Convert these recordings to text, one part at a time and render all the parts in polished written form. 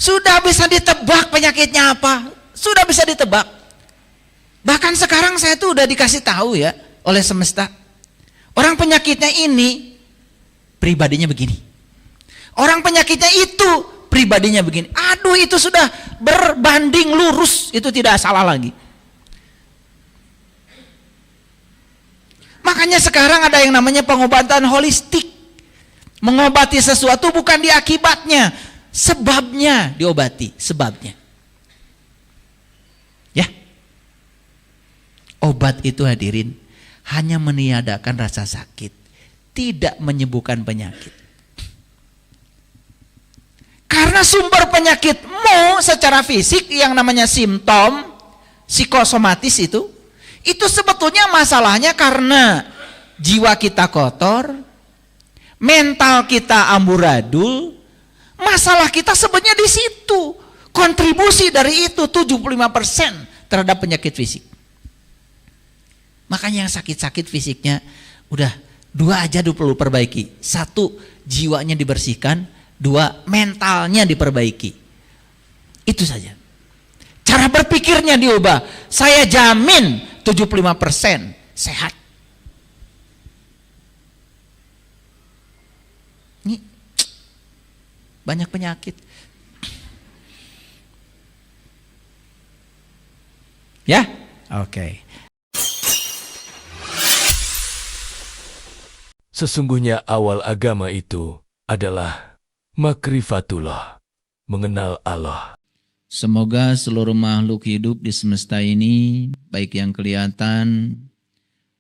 Sudah bisa ditebak penyakitnya apa. Sudah bisa ditebak. Bahkan sekarang saya tuh udah dikasih tahu ya oleh semesta. Orang penyakitnya ini pribadinya begini. Orang penyakitnya itu pribadinya begini. Aduh, itu sudah berbanding lurus, itu tidak salah lagi. Makanya sekarang ada yang namanya pengobatan holistik. Mengobati sesuatu bukan di akibatnya, sebabnya diobati, sebabnya. Ya. Obat itu hadirin hanya meniadakan rasa sakit, tidak menyembuhkan penyakit. Karena sumber penyakitmu secara fisik yang namanya simptom psikosomatis itu sebetulnya masalahnya karena jiwa kita kotor, mental kita amburadul. Masalah kita sebenarnya di situ. Kontribusi dari itu 75% terhadap penyakit fisik. Makanya yang sakit-sakit fisiknya udah 2 aja perlu perbaiki. 1, jiwanya dibersihkan. 2, mentalnya diperbaiki. Itu saja. Cara berpikirnya diubah. Saya jamin 75% sehat. Ini banyak penyakit. Ya? Oke. Sesungguhnya awal agama itu adalah makrifatullah, mengenal Allah. Semoga seluruh makhluk hidup di semesta ini, baik yang kelihatan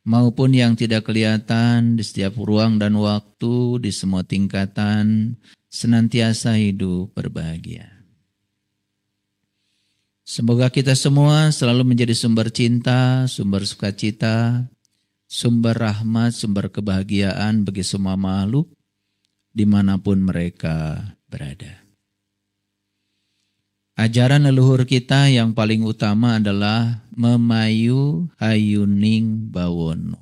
maupun yang tidak kelihatan, di setiap ruang dan waktu, di semua tingkatan, senantiasa hidup berbahagia. Semoga kita semua selalu menjadi sumber cinta, sumber sukacita, sumber rahmat, sumber kebahagiaan bagi semua makhluk dimanapun mereka berada. Ajaran leluhur kita yang paling utama adalah memayu hayuning bawono.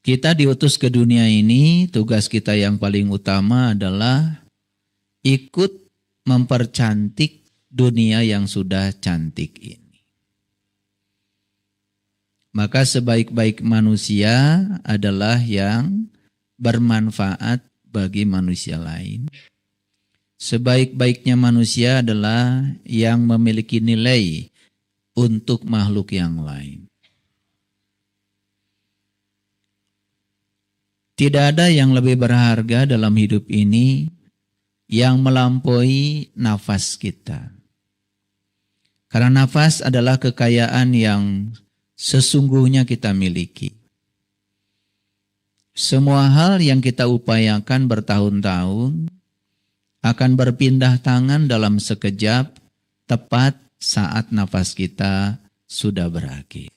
Kita diutus ke dunia ini, tugas kita yang paling utama adalah ikut mempercantik dunia yang sudah cantik ini. Maka sebaik-baik manusia adalah yang bermanfaat bagi manusia lain. Sebaik-baiknya manusia adalah yang memiliki nilai untuk makhluk yang lain. Tidak ada yang lebih berharga dalam hidup ini yang melampaui nafas kita. Karena nafas adalah kekayaan yang sesungguhnya kita miliki. Semua hal yang kita upayakan bertahun-tahun akan berpindah tangan dalam sekejap, tepat saat nafas kita sudah berakhir.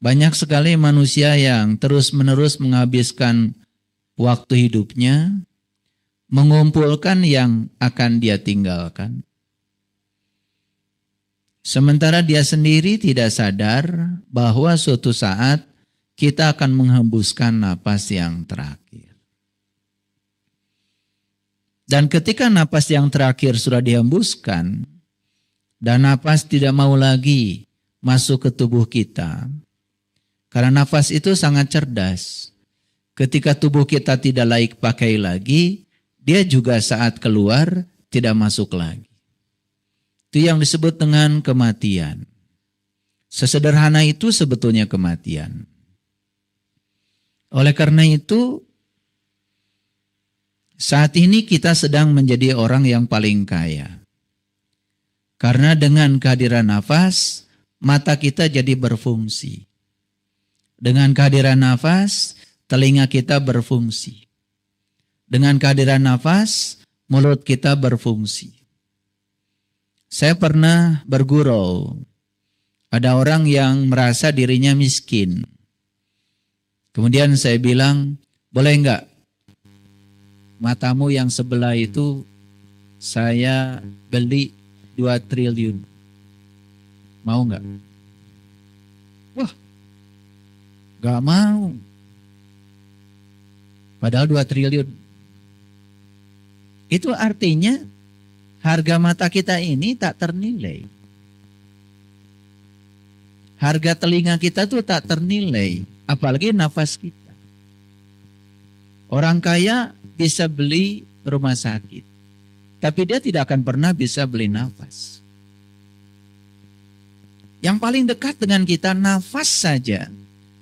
Banyak sekali manusia yang terus-menerus menghabiskan waktu hidupnya mengumpulkan yang akan dia tinggalkan. Sementara dia sendiri tidak sadar bahwa suatu saat kita akan menghembuskan napas yang terakhir. Dan ketika napas yang terakhir sudah dihembuskan dan napas tidak mau lagi masuk ke tubuh kita, karena napas itu sangat cerdas. Ketika tubuh kita tidak layak pakai lagi, dia juga saat keluar tidak masuk lagi. Itu yang disebut dengan kematian. Sesederhana itu sebetulnya kematian. Oleh karena itu, saat ini kita sedang menjadi orang yang paling kaya. Karena dengan kehadiran nafas, mata kita jadi berfungsi. Dengan kehadiran nafas, telinga kita berfungsi. Dengan kehadiran nafas, mulut kita berfungsi. Saya pernah bergurau. Ada orang yang merasa dirinya miskin. Kemudian saya bilang, boleh enggak matamu yang sebelah itu saya beli 2 triliun. Mau enggak? Wah, enggak mau. Padahal 2 triliun. Itu artinya harga mata kita ini tak ternilai. Harga telinga kita tuh tak ternilai. Apalagi nafas kita. Orang kaya bisa beli rumah sakit. Tapi dia tidak akan pernah bisa beli nafas. Yang paling dekat dengan kita nafas saja.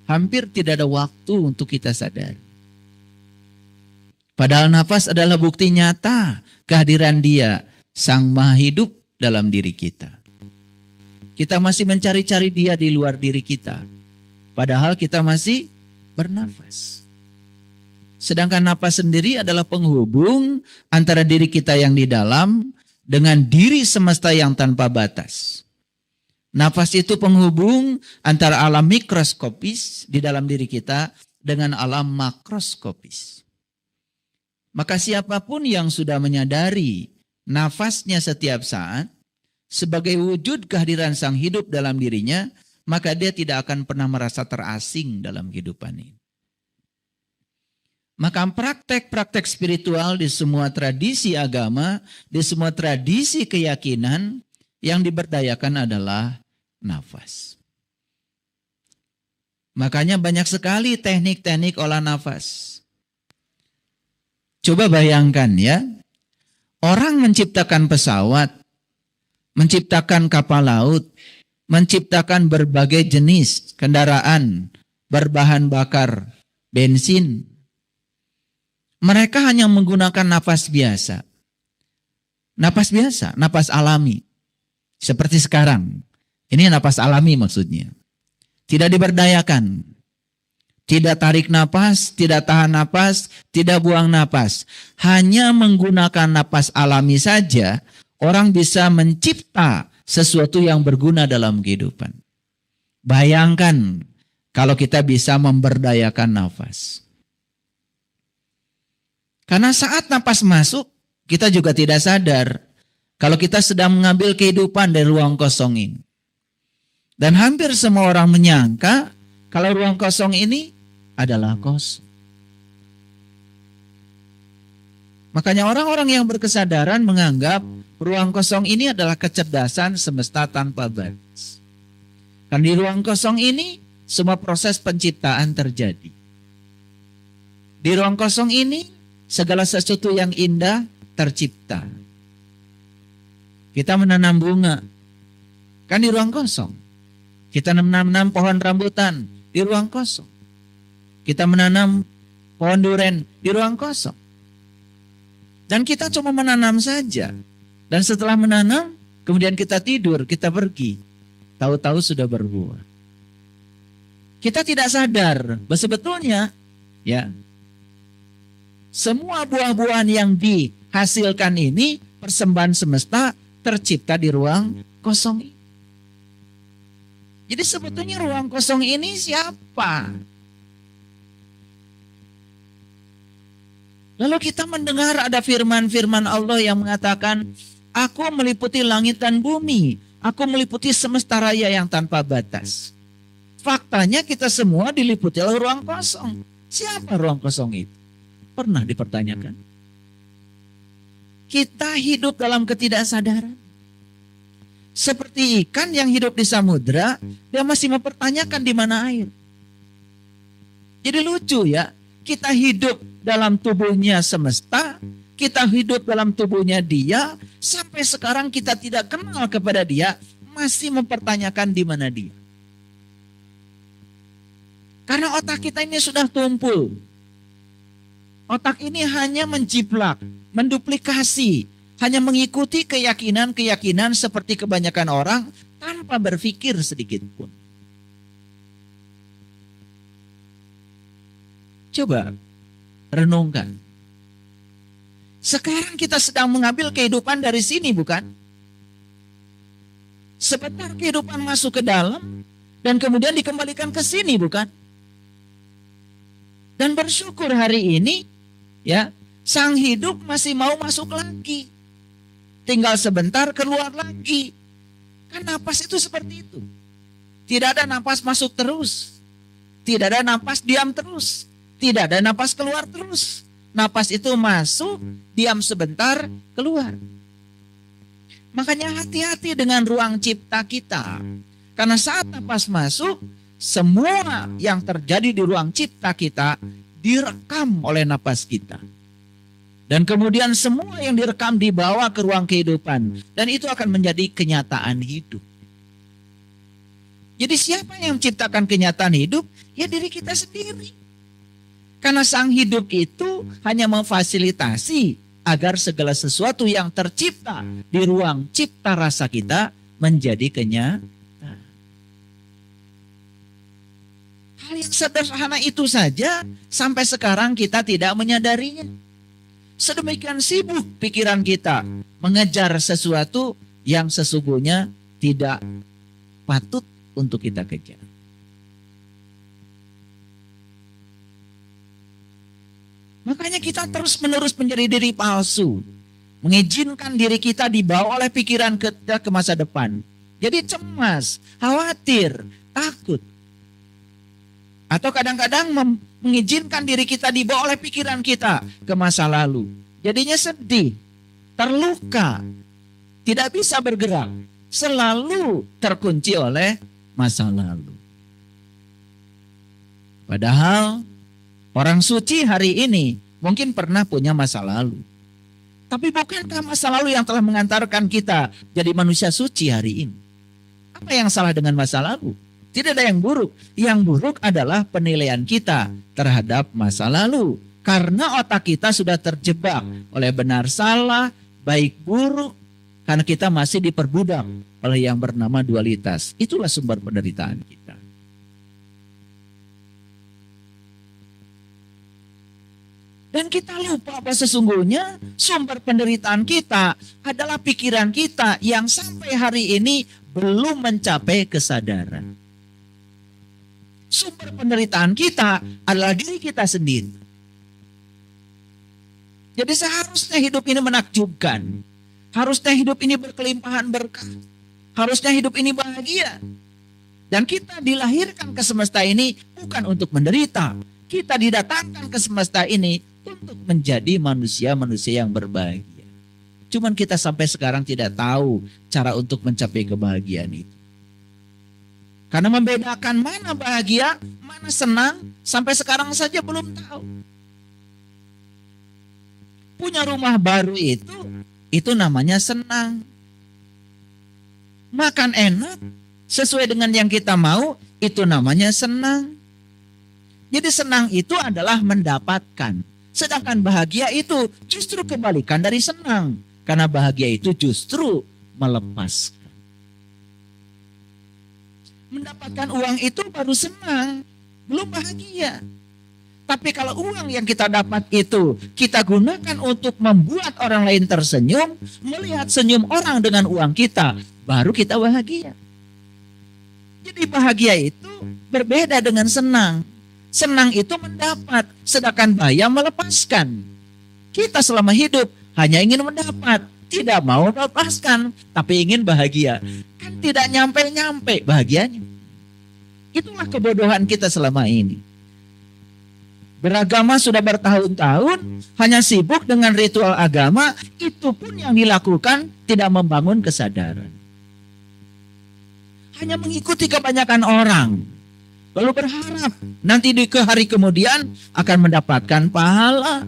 Hampir tidak ada waktu untuk kita sadar. Padahal nafas adalah bukti nyata kehadiran Dia, Sang Maha Hidup dalam diri kita. Kita masih mencari-cari Dia di luar diri kita. Padahal kita masih bernafas. Sedangkan nafas sendiri adalah penghubung antara diri kita yang di dalam dengan diri semesta yang tanpa batas. Nafas itu penghubung antara alam mikroskopis di dalam diri kita dengan alam makroskopis. Maka siapapun yang sudah menyadari nafasnya setiap saat sebagai wujud kehadiran Sang Hidup dalam dirinya, maka dia tidak akan pernah merasa terasing dalam kehidupan ini. Maka praktek-praktek spiritual di semua tradisi agama, di semua tradisi keyakinan yang diberdayakan adalah nafas. Makanya banyak sekali teknik-teknik olah nafas. Coba bayangkan ya, orang menciptakan pesawat, menciptakan kapal laut, menciptakan berbagai jenis kendaraan berbahan bakar bensin. Mereka hanya menggunakan napas biasa. Napas biasa, napas alami. Seperti sekarang. Ini napas alami maksudnya. Tidak diberdayakan. Tidak tarik napas, tidak tahan napas, tidak buang napas. Hanya menggunakan napas alami saja, orang bisa mencipta sesuatu yang berguna dalam kehidupan. Bayangkan kalau kita bisa memberdayakan nafas. Karena saat napas masuk, kita juga tidak sadar kalau kita sedang mengambil kehidupan dari ruang kosong ini. Dan hampir semua orang menyangka kalau ruang kosong ini adalah kosong. Makanya orang-orang yang berkesadaran menganggap ruang kosong ini adalah kecerdasan semesta tanpa batas. Karena di ruang kosong ini semua proses penciptaan terjadi. Di ruang kosong ini segala sesuatu yang indah tercipta. Kita menanam bunga, kan di ruang kosong. Kita menanam pohon rambutan di ruang kosong. Kita menanam pohon duren di ruang kosong. Dan kita cuma menanam saja. Dan setelah menanam, kemudian kita tidur, kita pergi. Tahu-tahu sudah berbuah. Kita tidak sadar bahwa sebetulnya ya, semua buah-buahan yang dihasilkan ini persembahan semesta tercipta di ruang kosong ini. Jadi sebetulnya ruang kosong ini siapa? Lalu kita mendengar ada firman-firman Allah yang mengatakan, aku meliputi langit dan bumi, aku meliputi semesta raya yang tanpa batas. Faktanya kita semua diliputi oleh ruang kosong. Siapa ruang kosong itu? Pernah dipertanyakan. Kita hidup dalam ketidaksadaran. Seperti ikan yang hidup di samudra, dia masih mempertanyakan di mana air. Jadi lucu ya, kita hidup dalam tubuhnya semesta, kita hidup dalam tubuhnya Dia, sampai sekarang kita tidak kenal kepada Dia, masih mempertanyakan di mana Dia. Karena otak kita ini sudah tumpul. Otak ini hanya menjiplak, menduplikasi, hanya mengikuti keyakinan-keyakinan seperti kebanyakan orang tanpa berpikir sedikit pun. Coba renungkan. Sekarang kita sedang mengambil kehidupan dari sini, bukan? Sebentar kehidupan masuk ke dalam dan kemudian dikembalikan ke sini, bukan? Dan bersyukur hari ini ya, Sang Hidup masih mau masuk lagi. Tinggal sebentar keluar lagi. Kan napas itu seperti itu. Tidak ada napas masuk terus. Tidak ada napas diam terus. Tidak ada napas keluar terus. Napas itu masuk, diam sebentar, keluar. Makanya hati-hati dengan ruang cipta kita. Karena saat napas masuk, semua yang terjadi di ruang cipta kita direkam oleh napas kita. Dan kemudian semua yang direkam dibawa ke ruang kehidupan. Dan itu akan menjadi kenyataan hidup. Jadi siapa yang menciptakan kenyataan hidup? Ya diri kita sendiri. Karena sang hidup itu hanya memfasilitasi agar segala sesuatu yang tercipta di ruang cipta rasa kita menjadi kenyataan. Hal yang sederhana itu saja sampai sekarang kita tidak menyadarinya. Sedemikian sibuk pikiran kita mengejar sesuatu yang sesungguhnya tidak patut untuk kita kejar. Makanya kita terus-menerus menjadi diri palsu. Mengizinkan diri kita dibawa oleh pikiran kita ke masa depan. Jadi cemas, khawatir, takut. Atau kadang-kadang mengizinkan diri kita dibawa oleh pikiran kita ke masa lalu. Jadinya sedih, terluka, tidak bisa bergerak. Selalu terkunci oleh masa lalu. Padahal orang suci hari ini mungkin pernah punya masa lalu. Tapi bukankah masa lalu yang telah mengantarkan kita jadi manusia suci hari ini? Apa yang salah dengan masa lalu? Tidak ada yang buruk. Yang buruk adalah penilaian kita terhadap masa lalu. Karena otak kita sudah terjebak oleh benar salah, baik buruk. Karena kita masih diperbudak oleh yang bernama dualitas. Itulah sumber penderitaan kita. Dan kita lupa bahwa sesungguhnya sumber penderitaan kita adalah pikiran kita yang sampai hari ini belum mencapai kesadaran. Sumber penderitaan kita adalah diri kita sendiri. Jadi seharusnya hidup ini menakjubkan. Harusnya hidup ini berkelimpahan berkah. Harusnya hidup ini bahagia. Dan kita dilahirkan ke semesta ini bukan untuk menderita. Kita didatangkan ke semesta ini untuk menjadi manusia-manusia yang berbahagia. Cuman kita sampai sekarang tidak tahu cara untuk mencapai kebahagiaan itu. Karena membedakan mana bahagia, mana senang, sampai sekarang saja belum tahu. Punya rumah baru itu namanya senang. Makan enak, sesuai dengan yang kita mau, itu namanya senang. Jadi senang itu adalah mendapatkan. Sedangkan bahagia itu justru kebalikan dari senang. Karena bahagia itu justru melepaskan. Mendapatkan uang itu baru senang, belum bahagia. Tapi kalau uang yang kita dapat itu kita gunakan untuk membuat orang lain tersenyum, melihat senyum orang dengan uang kita, baru kita bahagia. Jadi bahagia itu berbeda dengan senang. Senang itu mendapat, sedangkan bahagia melepaskan. Kita selama hidup hanya ingin mendapat, tidak mau melepaskan, tapi ingin bahagia. Kan tidak nyampe-nyampe bahagianya. Itulah kebodohan kita selama ini. Beragama sudah bertahun-tahun, hanya sibuk dengan ritual agama, itu pun yang dilakukan tidak membangun kesadaran. Hanya mengikuti kebanyakan orang, lalu berharap nanti di hari kemudian akan mendapatkan pahala.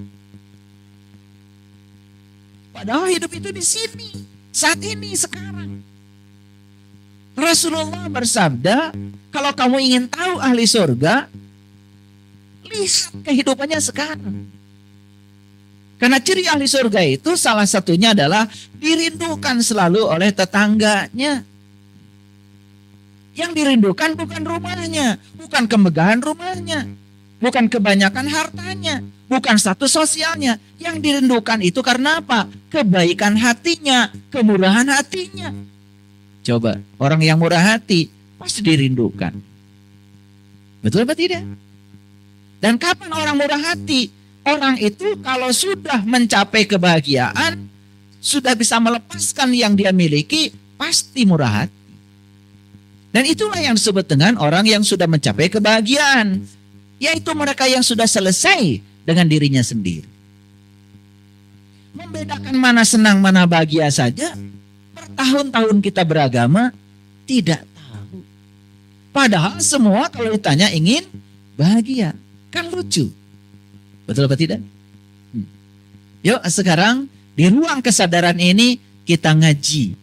Padahal hidup itu di sini, saat ini, sekarang. Rasulullah bersabda, kalau kamu ingin tahu ahli surga, lihat kehidupannya sekarang. Karena ciri ahli surga itu salah satunya adalah dirindukan selalu oleh tetangganya. Yang dirindukan bukan rumahnya, bukan kemegahan rumahnya, bukan kebanyakan hartanya, bukan status sosialnya. Yang dirindukan itu karena apa? Kebaikan hatinya, kemurahan hatinya. Coba, orang yang murah hati pasti dirindukan. Betul apa tidak? Dan kapan orang murah hati? Orang itu kalau sudah mencapai kebahagiaan, sudah bisa melepaskan yang dia miliki, pasti murah hati. Dan itulah yang disebut dengan orang yang sudah mencapai kebahagiaan. yaitu mereka yang sudah selesai dengan dirinya sendiri. Membedakan mana senang, mana bahagia saja, bertahun-tahun kita beragama, tidak tahu. Padahal semua kalau ditanya ingin bahagia. Kan lucu. Betul apa tidak? Yuk sekarang di ruang kesadaran ini kita ngaji.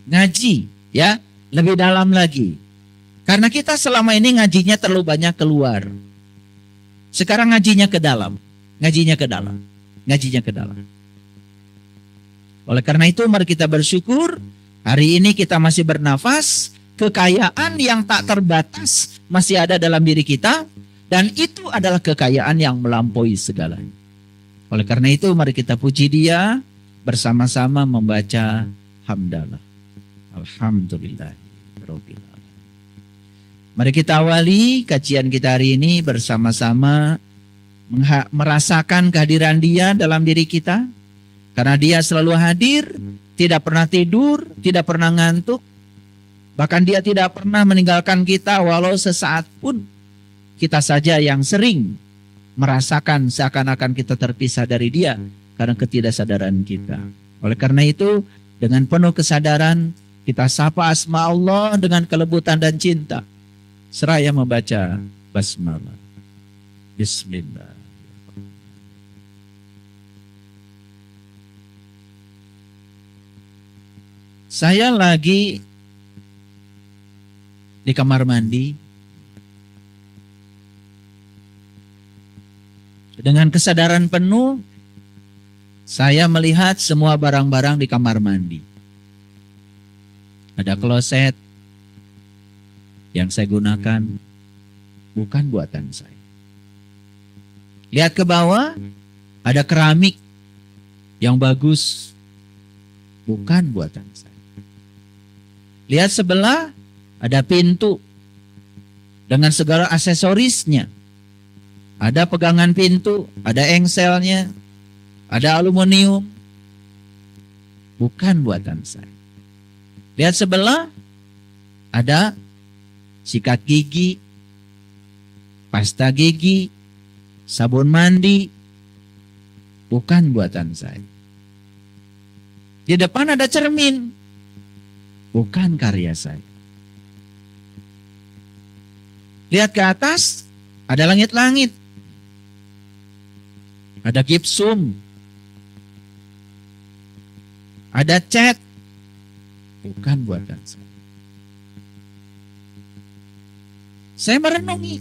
Ngaji ya, lebih dalam lagi. Karena kita selama ini ngajinya terlalu banyak keluar. Sekarang ngajinya ke dalam. Ngajinya ke dalam. Ngajinya ke dalam. Oleh karena itu mari kita bersyukur. Hari ini kita masih bernafas. Kekayaan yang tak terbatas masih ada dalam diri kita. Dan itu adalah kekayaan yang melampaui segalanya. Oleh karena itu mari kita puji Dia. Bersama-sama membaca hamdalah. Alhamdulillah. Mari kita awali kajian kita hari ini bersama-sama merasakan kehadiran Dia dalam diri kita. Karena Dia selalu hadir, tidak pernah tidur, tidak pernah ngantuk. Bahkan Dia tidak pernah meninggalkan kita walau sesaat pun. Kita saja yang sering merasakan seakan-akan kita terpisah dari Dia karena ketidaksadaran kita. Oleh karena itu, dengan penuh kesadaran, kita sapa asma Allah dengan kelebutan dan cinta. Seraya membaca basmalah. Bismillah. Saya lagi di kamar mandi. Dengan kesadaran penuh, saya melihat semua barang-barang di kamar mandi. Ada kloset yang saya gunakan, bukan buatan saya. Lihat ke bawah, ada keramik yang bagus, bukan buatan saya. Lihat sebelah, ada pintu dengan segala aksesorisnya. Ada pegangan pintu, ada engselnya, ada aluminium, bukan buatan saya. Lihat sebelah, ada sikat gigi, pasta gigi, sabun mandi, bukan buatan saya. Di depan ada cermin, bukan karya saya. Lihat ke atas, ada langit-langit, ada gipsum, ada cat, bukan buatan saya. Saya merenungi,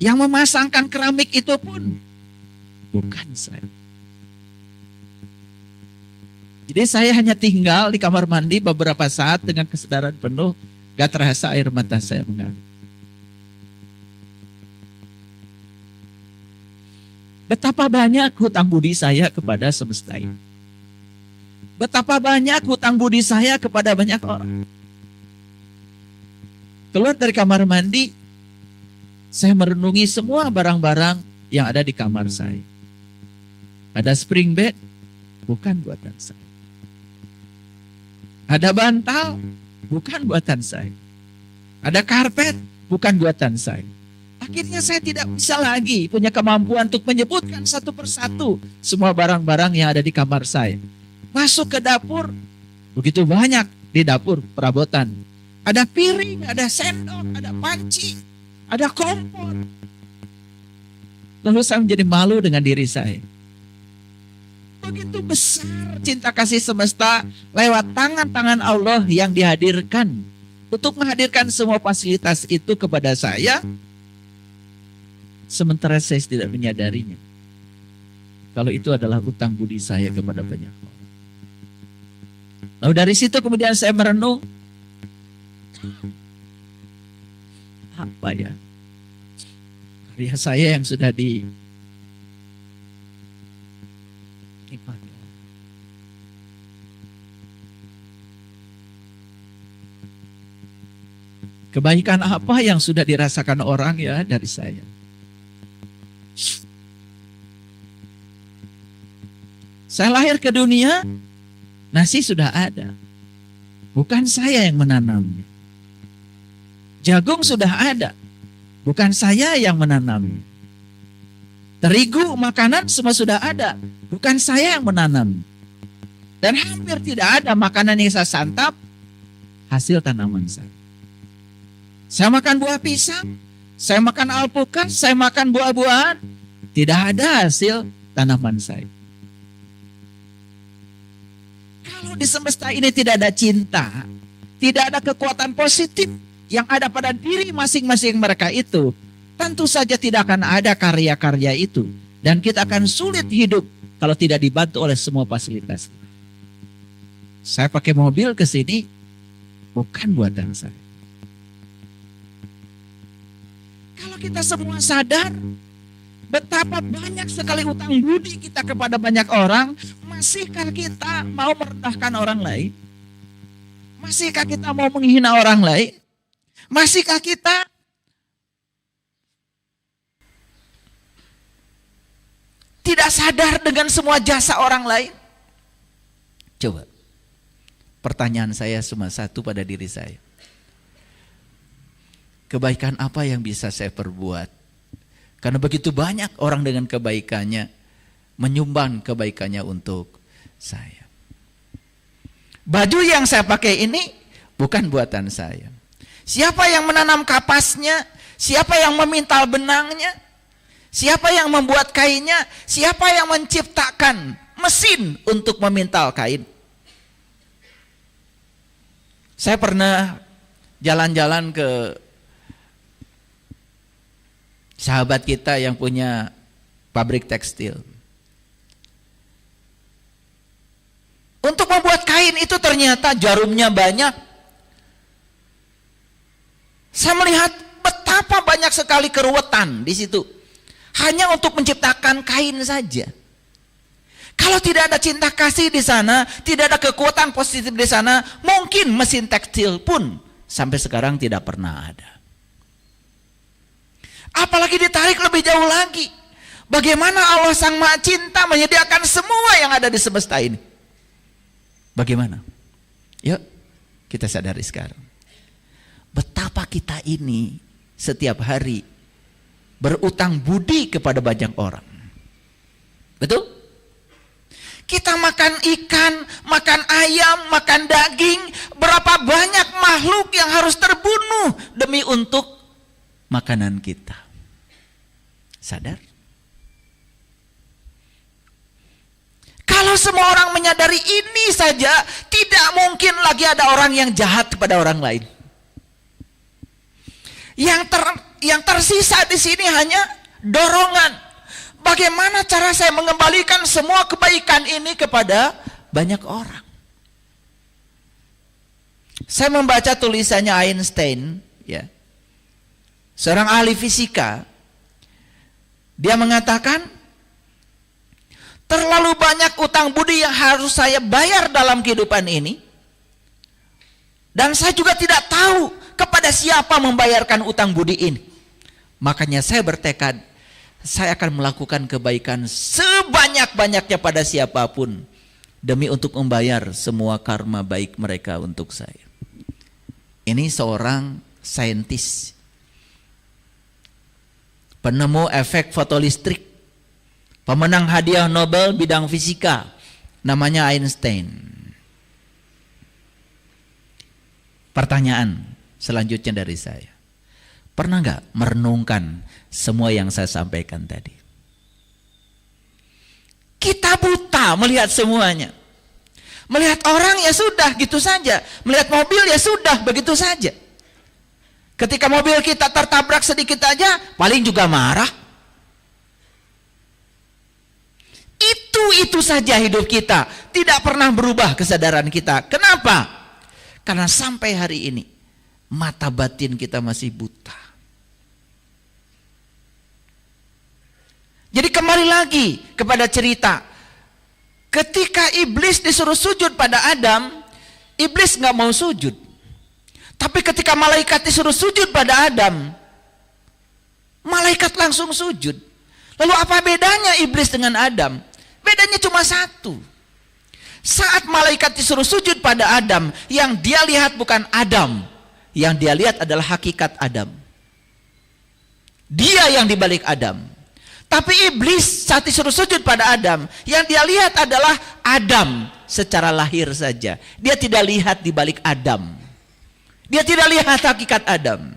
yang memasangkan keramik itu pun bukan saya. Jadi saya hanya tinggal di kamar mandi beberapa saat dengan kesadaran penuh, gak terasa air mata saya mengalir. Betapa banyak hutang budi saya kepada semesta ini. Betapa banyak hutang budi saya kepada banyak orang. Keluar dari kamar mandi, saya merenungi semua barang-barang yang ada di kamar saya. Ada spring bed, bukan buatan saya. Ada bantal, bukan buatan saya. Ada karpet, bukan buatan saya. Akhirnya saya tidak bisa lagi punya kemampuan untuk menyebutkan satu persatu semua barang-barang yang ada di kamar saya. Masuk ke dapur, begitu banyak di dapur perabotan. Ada piring, ada sendok, ada panci, ada kompor. Lalu saya menjadi malu dengan diri saya. Begitu besar cinta kasih semesta lewat tangan-tangan Allah yang dihadirkan untuk menghadirkan semua fasilitas itu kepada saya. Sementara saya tidak menyadarinya. Kalau itu adalah hutang budi saya kepada banyak orang. Lalu dari situ kemudian saya merenung. Apa ya? Karya saya yang sudah kebaikan apa yang sudah dirasakan orang ya dari saya? Saya lahir ke dunia, nasi sudah ada. Bukan saya yang menanamnya. Jagung sudah ada. bukan saya yang menanam. Terigu, makanan semua sudah ada, bukan saya yang menanam. Dan hampir tidak ada makanan yang saya santap hasil tanaman saya. Saya makan buah pisang, saya makan alpukat, saya makan buah-buahan, tidak ada hasil tanaman saya. Kalau di semesta ini tidak ada cinta, tidak ada kekuatan positif yang ada pada diri masing-masing mereka itu, tentu saja tidak akan ada karya-karya itu. Dan kita akan sulit hidup kalau tidak dibantu oleh semua fasilitas. Saya pakai mobil ke sini bukan buatan saya. Kalau kita semua sadar betapa banyak sekali utang budi kita kepada banyak orang, masihkah kita mau merendahkan orang lain? Masihkah kita mau menghina orang lain? Masihkah kita tidak sadar dengan semua jasa orang lain? Coba, pertanyaan saya cuma satu pada diri saya. Kebaikan apa yang bisa saya perbuat? Karena begitu banyak orang dengan kebaikannya menyumbang kebaikannya untuk saya. Baju yang saya pakai ini bukan buatan saya. Siapa yang menanam kapasnya? Siapa yang memintal benangnya? Siapa yang membuat kainnya? Siapa yang menciptakan mesin untuk memintal kain? Saya pernah jalan-jalan ke sahabat kita yang punya pabrik tekstil. Untuk membuat kain itu ternyata jarumnya banyak. Saya melihat betapa banyak sekali keruwetan di situ. Hanya untuk menciptakan kain saja. Kalau tidak ada cinta kasih di sana, tidak ada kekuatan positif di sana, mungkin mesin tekstil pun sampai sekarang tidak pernah ada. Apalagi ditarik lebih jauh lagi. Bagaimana Allah Sang Maha Cinta menyediakan semua yang ada di semesta ini? Bagaimana? Yuk kita sadari sekarang. Betapa kita ini setiap hari berutang budi kepada banyak orang. Betul? Kita makan ikan, makan ayam, makan daging. Berapa banyak makhluk yang harus terbunuh demi untuk makanan kita. Sadar? Kalau semua orang menyadari ini saja, tidak mungkin lagi ada orang yang jahat kepada orang lain. Yang tersisa di sini hanya dorongan. Bagaimana cara saya mengembalikan semua kebaikan ini kepada banyak orang? Saya membaca tulisannya Einstein, ya, seorang ahli fisika. Dia mengatakan, terlalu banyak utang budi yang harus saya bayar dalam kehidupan ini. Dan saya juga tidak tahu kepada siapa membayarkan utang budi ini. Makanya saya bertekad, saya akan melakukan kebaikan sebanyak-banyaknya pada siapapun, demi untuk membayar semua karma baik mereka untuk saya. Ini seorang saintis, penemu efek fotolistrik, pemenang hadiah Nobel bidang fisika, namanya Einstein. Pertanyaan selanjutnya dari saya, pernah nggak merenungkan semua yang saya sampaikan tadi? Kita buta melihat semuanya. Melihat orang ya sudah gitu saja. Melihat mobil ya sudah begitu saja. Ketika mobil kita tertabrak sedikit aja, paling juga marah. Itu saja hidup kita. Tidak pernah berubah kesadaran kita. Kenapa? Karena sampai hari ini mata batin kita masih buta. Jadi kembali lagi kepada cerita. Ketika iblis disuruh sujud pada Adam, iblis nggak mau sujud. Tapi ketika malaikat disuruh sujud pada Adam, malaikat langsung sujud. Lalu apa bedanya iblis dengan Adam? Bedanya cuma satu. Saat malaikat disuruh sujud pada Adam, yang dia lihat bukan Adam. Yang dia lihat adalah hakikat Adam. Dia yang dibalik Adam. Tapi iblis saat disuruh sujud pada Adam, yang dia lihat adalah Adam secara lahir saja. Dia tidak lihat dibalik Adam. Dia tidak lihat hakikat Adam.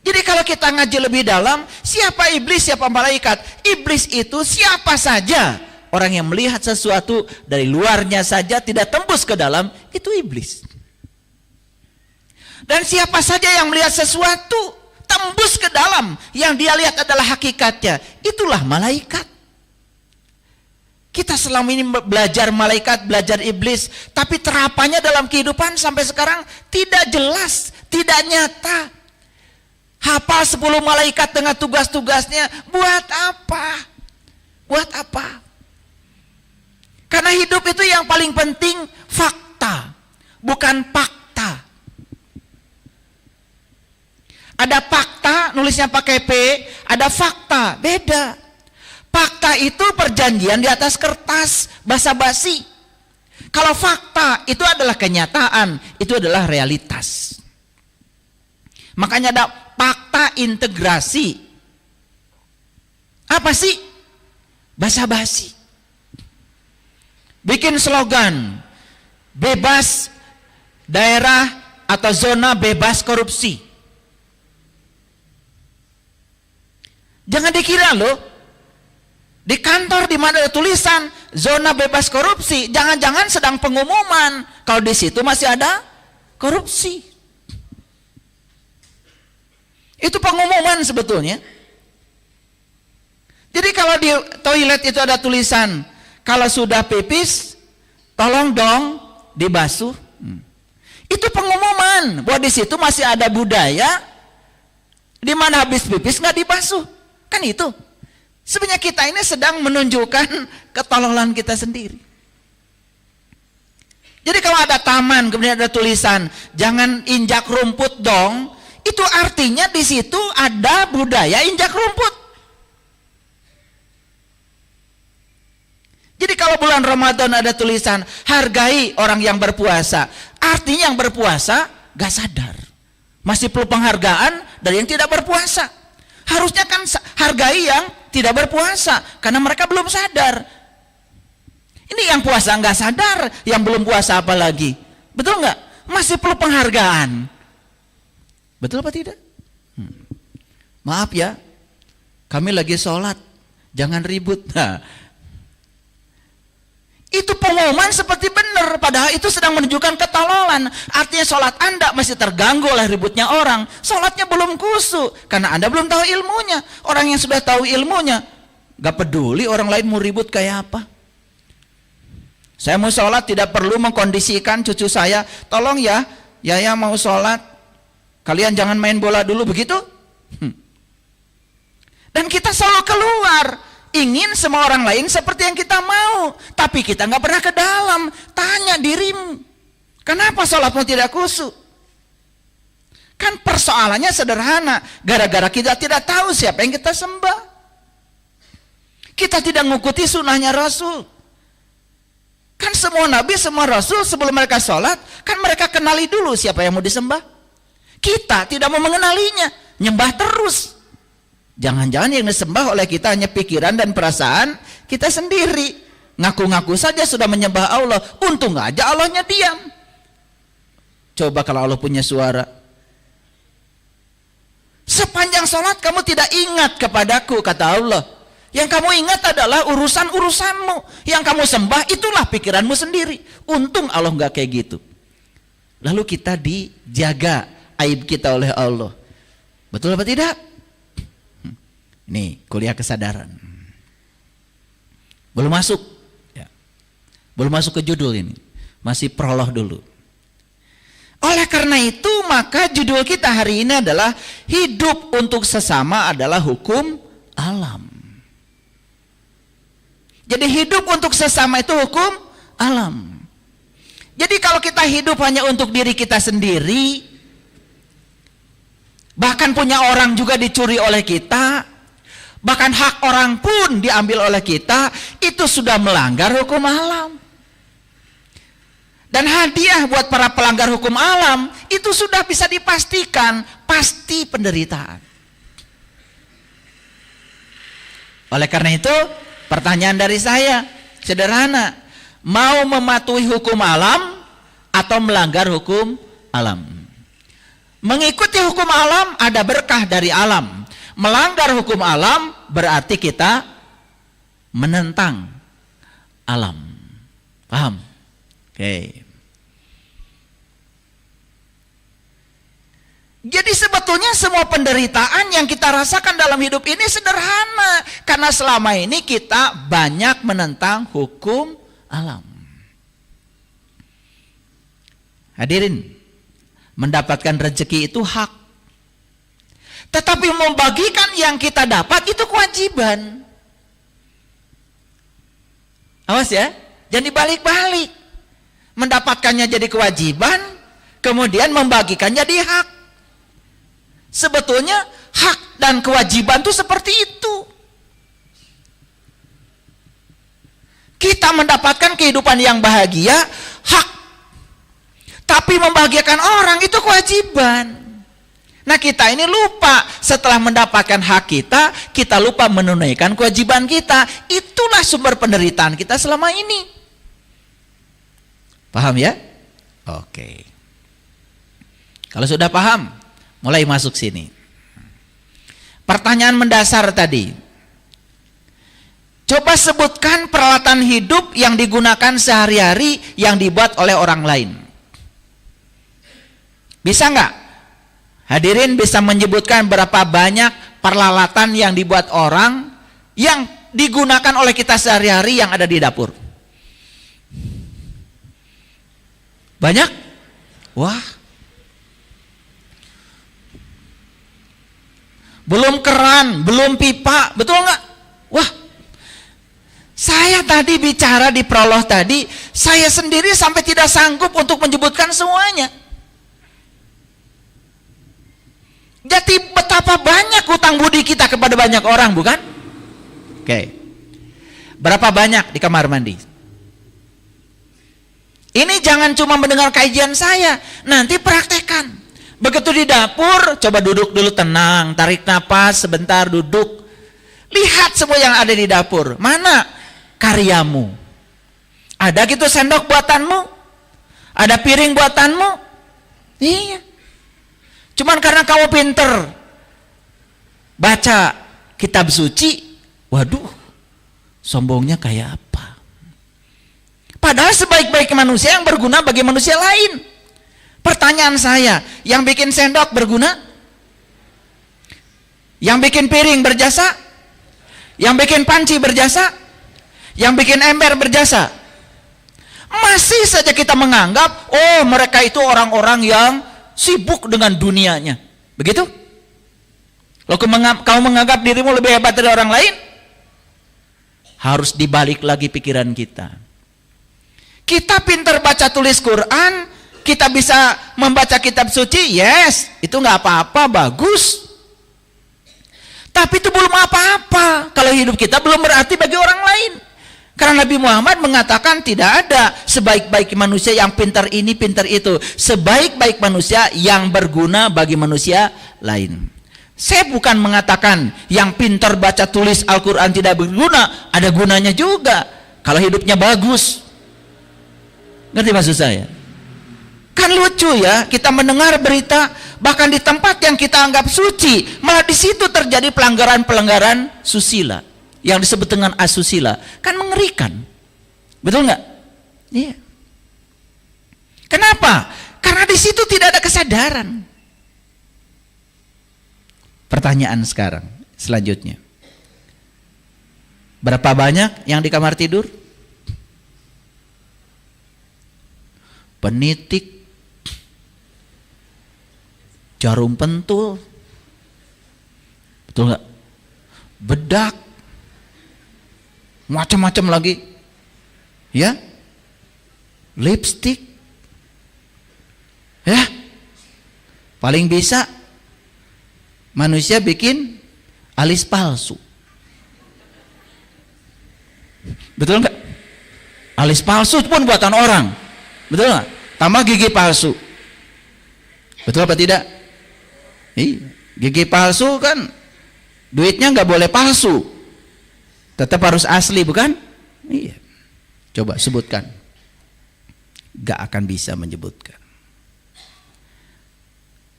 Jadi kalau kita ngaji lebih dalam, siapa iblis, siapa malaikat? Iblis itu siapa saja. Orang yang melihat sesuatu dari luarnya saja tidak tembus ke dalam, itu iblis. Dan siapa saja yang melihat sesuatu tembus ke dalam, yang dia lihat adalah hakikatnya, itulah malaikat. Kita selama ini belajar malaikat, belajar iblis, tapi terapannya dalam kehidupan sampai sekarang tidak jelas, tidak nyata. Hafal 10 malaikat dengan tugas-tugasnya, buat apa? Buat apa? Karena hidup itu yang paling penting fakta, bukan fakta. Ada fakta, nulisnya pakai P, ada fakta, beda. Fakta itu perjanjian di atas kertas, basa-basi. Kalau fakta itu adalah kenyataan, itu adalah realitas. Makanya ada fakta integrasi. Apa sih? Basa-basi. Bikin slogan, bebas daerah atau zona bebas korupsi. Jangan dikira loh, di kantor di mana ada tulisan zona bebas korupsi, jangan-jangan sedang pengumuman kalau di situ masih ada korupsi. Itu pengumuman sebetulnya. Jadi kalau di toilet itu ada tulisan, kalau sudah pipis, tolong dong dibasuh. Itu pengumuman bahwa di situ masih ada budaya di mana habis pipis nggak dibasuh. Kan itu. Sebenarnya kita ini sedang menunjukkan ketololan kita sendiri. Jadi kalau ada taman kemudian ada tulisan jangan injak rumput dong, itu artinya di situ ada budaya injak rumput. Jadi kalau bulan Ramadan ada tulisan hargai orang yang berpuasa, artinya yang berpuasa gak sadar, masih perlu penghargaan dari yang tidak berpuasa. Harusnya kan hargai yang tidak berpuasa karena mereka belum sadar. Ini yang puasa nggak sadar, yang belum puasa apalagi, betul nggak? Masih perlu penghargaan, betul apa tidak? Maaf ya, kami lagi sholat, jangan ribut. Nah, itu pengumuman seperti benar, padahal itu sedang menunjukkan ketololan. Artinya sholat Anda masih terganggu oleh ributnya orang. Sholatnya belum khusyuk karena Anda belum tahu ilmunya. Orang yang sudah tahu ilmunya gak peduli orang lain mau ribut kayak apa. Saya mau sholat tidak perlu mengkondisikan cucu saya, tolong ya, Yaya mau sholat, kalian jangan main bola dulu, begitu. Dan kita selalu keluar ingin semua orang lain seperti yang kita mau, tapi kita nggak pernah ke dalam. Tanya dirimu, kenapa sholatmu tidak khusyuk? Kan persoalannya sederhana, gara-gara kita tidak tahu siapa yang kita sembah. Kita tidak mengikuti sunnahnya Rasul. Kan semua nabi, semua rasul sebelum mereka sholat, kan mereka kenali dulu siapa yang mau disembah. Kita tidak mau mengenalinya, nyembah terus. Jangan-jangan yang disembah oleh kita hanya pikiran dan perasaan kita sendiri. Ngaku-ngaku saja sudah menyembah Allah, untung aja Allahnya diam. Coba kalau Allah punya suara. Sepanjang sholat kamu tidak ingat kepadaku, kata Allah. Yang kamu ingat adalah urusan-urusanmu. Yang kamu sembah itulah pikiranmu sendiri. Untung Allah nggak kayak gitu. Lalu kita dijaga aib kita oleh Allah. Betul apa tidak? Nih, kuliah kesadaran. Belum masuk. Ya. Belum masuk ke judul ini. Masih prolog dulu. Oleh karena itu, maka judul kita hari ini adalah hidup untuk sesama adalah hukum alam. Jadi hidup untuk sesama itu hukum alam. Jadi kalau kita hidup hanya untuk diri kita sendiri, bahkan punya orang juga dicuri oleh kita, bahkan hak orang pun diambil oleh kita, itu sudah melanggar hukum alam. Dan hadiah buat para pelanggar hukum alam itu sudah bisa dipastikan pasti penderitaan. Oleh karena itu, pertanyaan dari saya sederhana. Mau mematuhi hukum alam atau melanggar hukum alam? Mengikuti hukum alam ada berkah dari alam. Melanggar hukum alam berarti kita menentang alam. Paham? Oke. Jadi sebetulnya semua penderitaan yang kita rasakan dalam hidup ini sederhana. Karena selama ini kita banyak menentang hukum alam. Hadirin, mendapatkan rezeki itu hak. Tetapi membagikan yang kita dapat itu kewajiban. Awas ya, jangan dibalik-balik. Mendapatkannya jadi kewajiban, kemudian membagikannya jadi hak. Sebetulnya hak dan kewajiban itu seperti itu. Kita mendapatkan kehidupan yang bahagia, hak. Tapi membahagiakan orang itu kewajiban. Nah kita ini lupa, setelah mendapatkan hak kita lupa menunaikan kewajiban kita. Itulah sumber penderitaan kita selama ini. Paham ya? Oke. Kalau sudah paham, mulai masuk sini. Pertanyaan mendasar tadi. Coba sebutkan peralatan hidup yang digunakan sehari-hari yang dibuat oleh orang lain. Bisa nggak? Hadirin bisa menyebutkan berapa banyak peralatan yang dibuat orang yang digunakan oleh kita sehari-hari yang ada di dapur? Banyak? Wah. Belum keran, belum pipa, betul nggak? Wah, saya tadi bicara di prolog tadi, saya sendiri sampai tidak sanggup untuk menyebutkan semuanya. Jadi betapa banyak hutang budi kita kepada banyak orang, bukan? Oke. Berapa banyak di kamar mandi? Ini jangan cuma mendengar kajian saya, nanti praktekkan. Begitu di dapur, coba duduk dulu tenang, tarik napas sebentar, duduk. Lihat semua yang ada di dapur. Mana karyamu? Ada gitu sendok buatanmu? Ada piring buatanmu? Iya. Cuman karena kamu pinter baca kitab suci, waduh, sombongnya kayak apa? Padahal sebaik-baik manusia yang berguna bagi manusia lain. Pertanyaan saya, yang bikin sendok berguna? Yang bikin piring berjasa? Yang bikin panci berjasa? Yang bikin ember berjasa? Masih saja kita menganggap, oh mereka itu orang-orang yang sibuk dengan dunianya. Begitu? Kalau kamu menganggap dirimu lebih hebat dari orang lain, harus dibalik lagi pikiran kita. Kita pintar baca tulis Quran, kita bisa membaca kitab suci, yes, itu nggak apa-apa, bagus. Tapi itu belum apa-apa kalau hidup kita belum berarti bagi orang lain. Karena Nabi Muhammad mengatakan tidak ada sebaik-baik manusia yang pintar ini, pintar itu. Sebaik-baik manusia yang berguna bagi manusia lain. Saya bukan mengatakan yang pintar baca tulis Al-Quran tidak berguna, ada gunanya juga kalau hidupnya bagus. Ngerti maksud saya? Kan lucu ya, kita mendengar berita bahkan di tempat yang kita anggap suci, malah di situ terjadi pelanggaran-pelanggaran susila yang disebut dengan asusila. Kan mengerikan. Betul nggak? Iya. Kenapa? Karena di situ tidak ada kesadaran. Pertanyaan sekarang selanjutnya. Berapa banyak yang di kamar tidur? Penitik, jarum pentul, betul nggak? Bedak, macam-macam lagi, ya, lipstick, ya, paling bisa manusia bikin alis palsu, betul nggak? Alis palsu pun buatan orang, betul nggak? Tambah gigi palsu, betul apa tidak? Gigi palsu kan duitnya nggak boleh palsu, Tetap harus asli, bukan? Iya. Coba sebutkan. Gak akan bisa menyebutkan.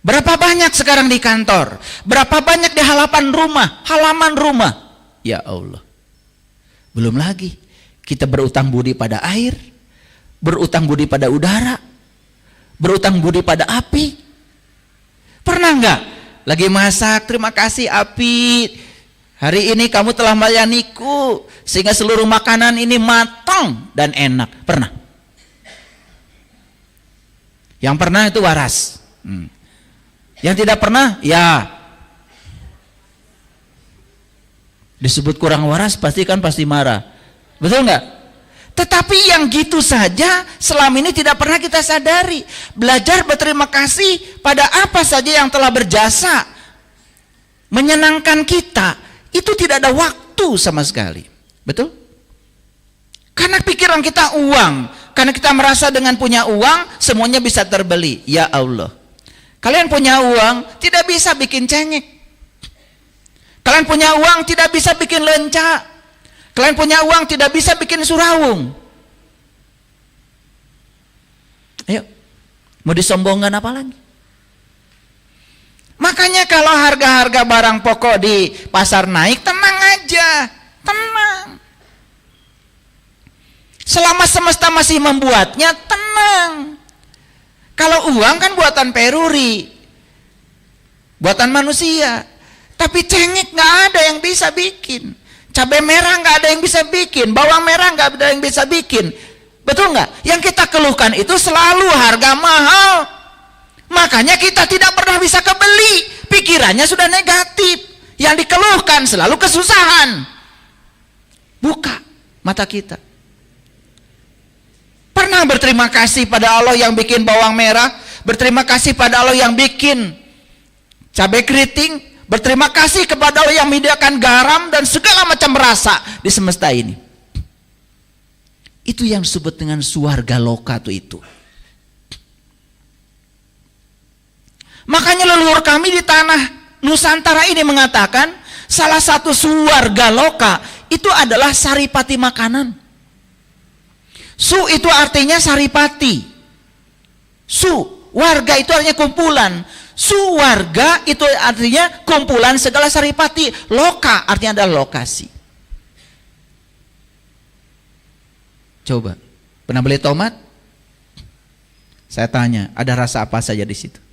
Berapa banyak sekarang di kantor? Berapa banyak di halaman rumah? Ya Allah. Belum lagi kita berutang budi pada air, berutang budi pada udara, berutang budi pada api. Pernah enggak? Lagi masak, terima kasih api. Hari ini kamu telah melayaniku sehingga seluruh makanan ini matang dan enak. Pernah? Yang pernah itu waras. Yang tidak pernah, ya disebut kurang waras pasti marah. Betul nggak? Tetapi yang gitu saja selama ini tidak pernah kita sadari. Belajar berterima kasih pada apa saja yang telah berjasa menyenangkan kita, itu tidak ada waktu sama sekali. Betul? Karena pikiran kita uang, karena kita merasa dengan punya uang semuanya bisa terbeli. Ya Allah, kalian punya uang tidak bisa bikin cengek. Kalian punya uang tidak bisa bikin lenca. Kalian punya uang tidak bisa bikin surawung. Ayo, mau disombongkan apa lagi? Makanya kalau harga-harga barang pokok di pasar naik, tenang aja, tenang. Selama semesta masih membuatnya, tenang. Kalau uang kan buatan peruri, buatan manusia. Tapi cengek nggak ada yang bisa bikin. Cabai merah nggak ada yang bisa bikin, bawang merah nggak ada yang bisa bikin. Betul nggak? Yang kita keluhkan itu selalu harga mahal. Makanya kita tidak pernah bisa kebeli. Pikirannya sudah negatif. Yang dikeluhkan selalu kesusahan. Buka mata kita. Pernah berterima kasih pada Allah yang bikin bawang merah, berterima kasih pada Allah yang bikin cabai keriting, berterima kasih kepada Allah yang menyediakan garam dan segala macam rasa di semesta ini. Itu yang disebut dengan swarga loka itu. Makanya leluhur kami di tanah Nusantara ini mengatakan salah satu swarga loka itu adalah saripati makanan. Su itu artinya saripati. Su, warga itu artinya kumpulan. Suwarga itu artinya kumpulan segala saripati. Loka artinya adalah lokasi. Coba, pernah beli tomat? Saya tanya, ada rasa apa saja di situ?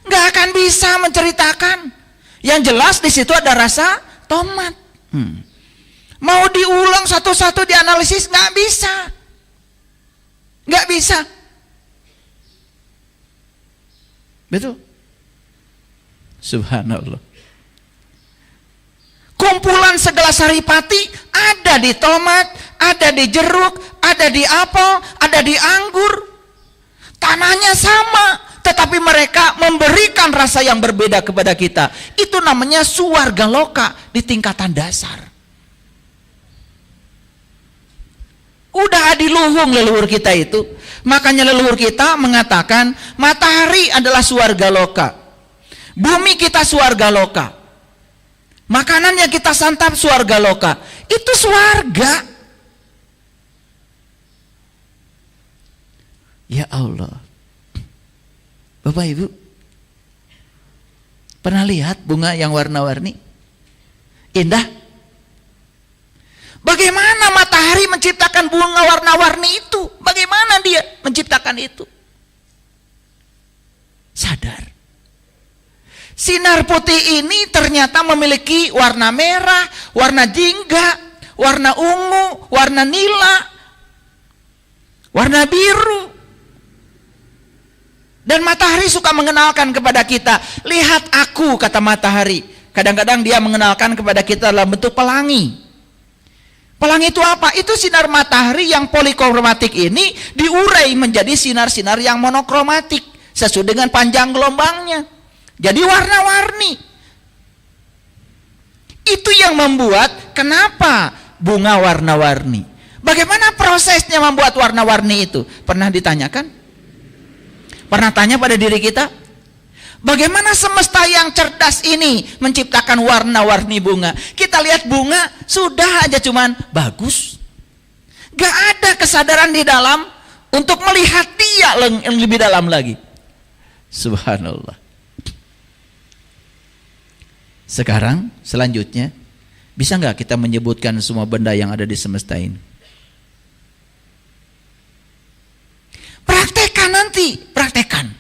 Nggak akan bisa menceritakan. Yang jelas di situ ada rasa tomat. Mau diulang satu-satu dianalisis nggak bisa. Nggak bisa. Betul? Subhanallah. Kumpulan segala saripati ada di tomat, ada di jeruk, ada di apel, ada di anggur. Tanahnya sama, tetapi mereka memberikan rasa yang berbeda kepada kita. Itu namanya swarga loka di tingkatan dasar. Udah adiluhung leluhur kita itu. Makanya leluhur kita mengatakan matahari adalah swarga loka, bumi kita swarga loka, makanan yang kita santap swarga loka. Itu swarga. Ya Allah, Bapak Ibu, pernah lihat bunga yang warna-warni? Indah. Bagaimana matahari menciptakan bunga warna-warni itu? Bagaimana dia menciptakan itu? Sadar. Sinar putih ini ternyata memiliki warna merah, warna jingga, warna ungu, warna nila, warna biru. Dan matahari suka mengenalkan kepada kita, lihat aku, kata matahari. Kadang-kadang dia mengenalkan kepada kita dalam bentuk pelangi. Pelangi itu apa? Itu sinar matahari yang polikromatik ini diurai menjadi sinar-sinar yang monokromatik sesuai dengan panjang gelombangnya. Jadi warna-warni. Itu yang membuat kenapa bunga warna-warni. Bagaimana prosesnya membuat warna-warni itu? Pernah ditanyakan? Pernah tanya pada diri kita? Bagaimana semesta yang cerdas ini menciptakan warna-warni bunga. Kita lihat bunga, sudah aja cuman bagus. Gak ada kesadaran di dalam untuk melihat dia yang lebih dalam lagi. Subhanallah. Sekarang, selanjutnya, bisa nggak kita menyebutkan semua benda yang ada di semesta ini? Praktekkan nanti, praktekkan.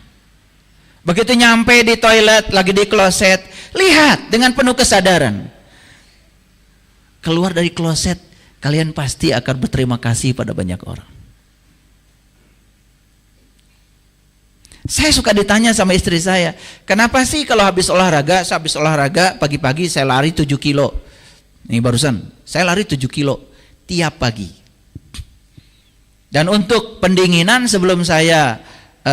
Begitu nyampe di toilet, lagi di kloset, lihat dengan penuh kesadaran. Keluar dari kloset, kalian pasti akan berterima kasih pada banyak orang. Saya suka ditanya sama istri saya, kenapa sih kalau habis olahraga pagi-pagi saya lari 7 kilo. Ini barusan, saya lari 7 kilo tiap pagi. Dan untuk pendinginan sebelum saya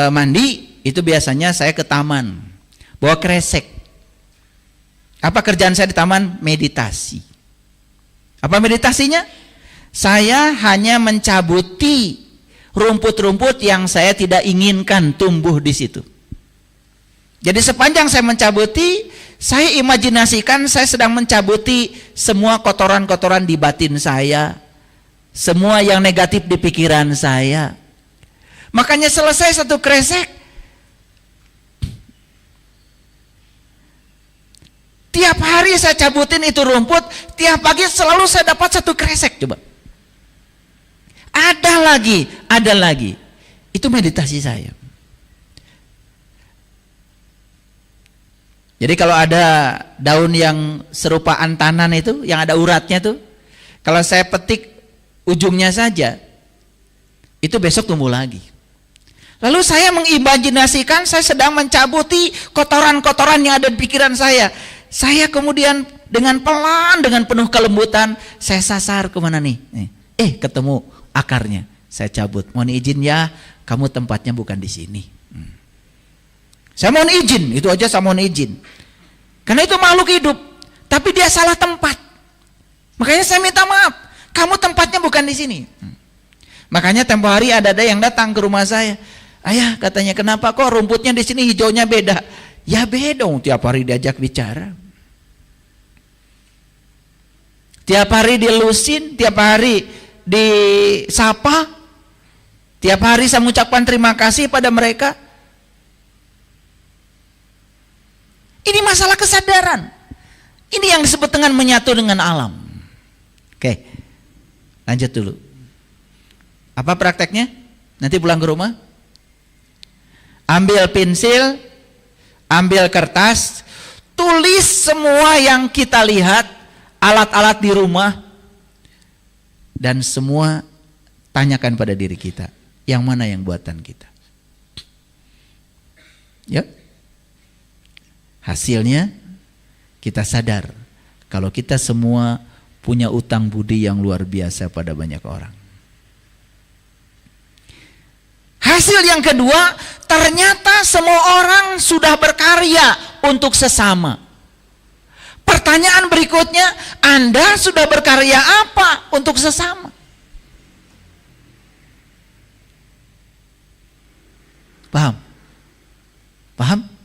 mandi, itu biasanya saya ke taman, bawa kresek. Apa kerjaan saya di taman? Meditasi. Apa meditasinya? Saya hanya mencabuti rumput-rumput yang saya tidak inginkan tumbuh di situ. Jadi sepanjang saya mencabuti, saya imajinasikan saya sedang mencabuti semua kotoran-kotoran di batin saya, semua yang negatif di pikiran saya. Makanya selesai satu kresek, tiap hari saya cabutin itu rumput, tiap pagi selalu saya dapat satu kresek. Coba. Ada lagi. Itu meditasi saya. Jadi kalau ada daun yang serupa antanan itu, yang ada uratnya tuh, kalau saya petik ujungnya saja, itu besok tumbuh lagi. Lalu saya mengimajinasikan saya sedang mencabuti kotoran-kotoran yang ada di pikiran saya. Saya kemudian dengan pelan, dengan penuh kelembutan, saya sasar kemana nih? Ketemu akarnya. Saya cabut. Mohon izin ya, kamu tempatnya bukan di sini. Saya mohon izin, itu aja saya mohon izin. Karena itu makhluk hidup, tapi dia salah tempat. Makanya saya minta maaf, kamu tempatnya bukan di sini. Makanya tempo hari ada yang datang ke rumah saya. Ayah, katanya, kenapa kok rumputnya di sini hijaunya beda? Ya beda dong, tiap hari diajak bicara. Tiap hari dilusin, tiap hari disapa. Tiap hari saya mengucapkan terima kasih pada mereka. Ini masalah kesadaran. Ini yang disebut dengan menyatu dengan alam. Oke, lanjut dulu. Apa prakteknya? Nanti pulang ke rumah, ambil pensil, ambil kertas, tulis semua yang kita lihat, alat-alat di rumah, dan semua tanyakan pada diri kita, yang mana yang buatan kita. Ya. Hasilnya kita sadar kalau kita semua punya utang budi yang luar biasa pada banyak orang. Hasil yang kedua, ternyata semua orang sudah berkarya untuk sesama. Pertanyaan berikutnya, Anda sudah berkarya apa untuk sesama? Paham? Paham?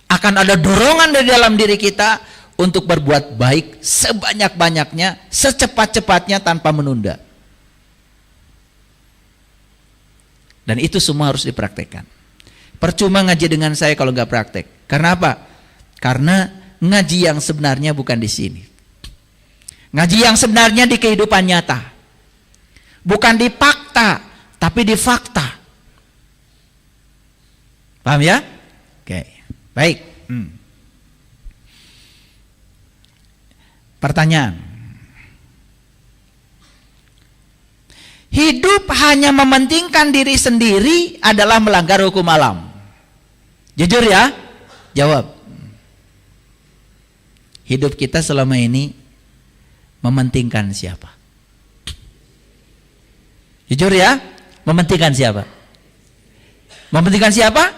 Akan ada dorongan dari dalam diri kita untuk berbuat baik sebanyak-banyaknya, secepat-cepatnya tanpa menunda. Dan itu semua harus dipraktekkan. Percuma ngaji dengan saya kalau nggak praktek. Karena apa? Karena ngaji yang sebenarnya bukan di sini. Ngaji yang sebenarnya di kehidupan nyata. Bukan di fakta, tapi di fakta. Paham ya? Oke. Baik. Pertanyaan. Hidup hanya mementingkan diri sendiri adalah melanggar hukum alam. Jujur ya? Jawab. Hidup kita selama ini mementingkan siapa? Jujur ya? Mementingkan siapa? Mementingkan siapa?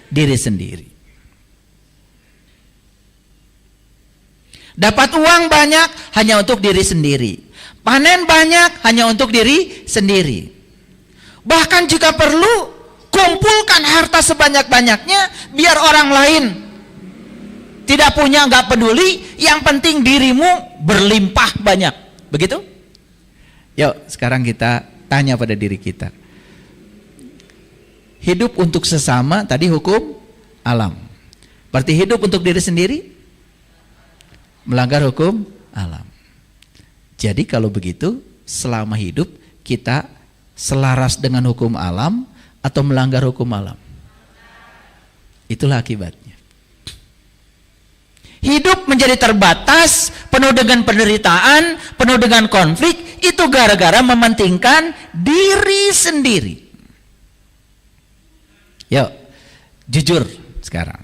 Diri sendiri. Dapat uang banyak hanya untuk diri sendiri. Panen banyak hanya untuk diri sendiri. Bahkan jika perlu, kumpulkan harta sebanyak-banyaknya, biar orang lain tidak punya, nggak peduli, yang penting dirimu berlimpah banyak. Begitu? Yuk sekarang kita tanya pada diri kita. Hidup untuk sesama tadi hukum alam. Berarti hidup untuk diri sendiri melanggar hukum alam. Jadi kalau begitu, selama hidup kita selaras dengan hukum alam atau melanggar hukum alam? Itulah akibatnya. Hidup menjadi terbatas, penuh dengan penderitaan, penuh dengan konflik, itu gara-gara mementingkan diri sendiri. Yuk, jujur sekarang.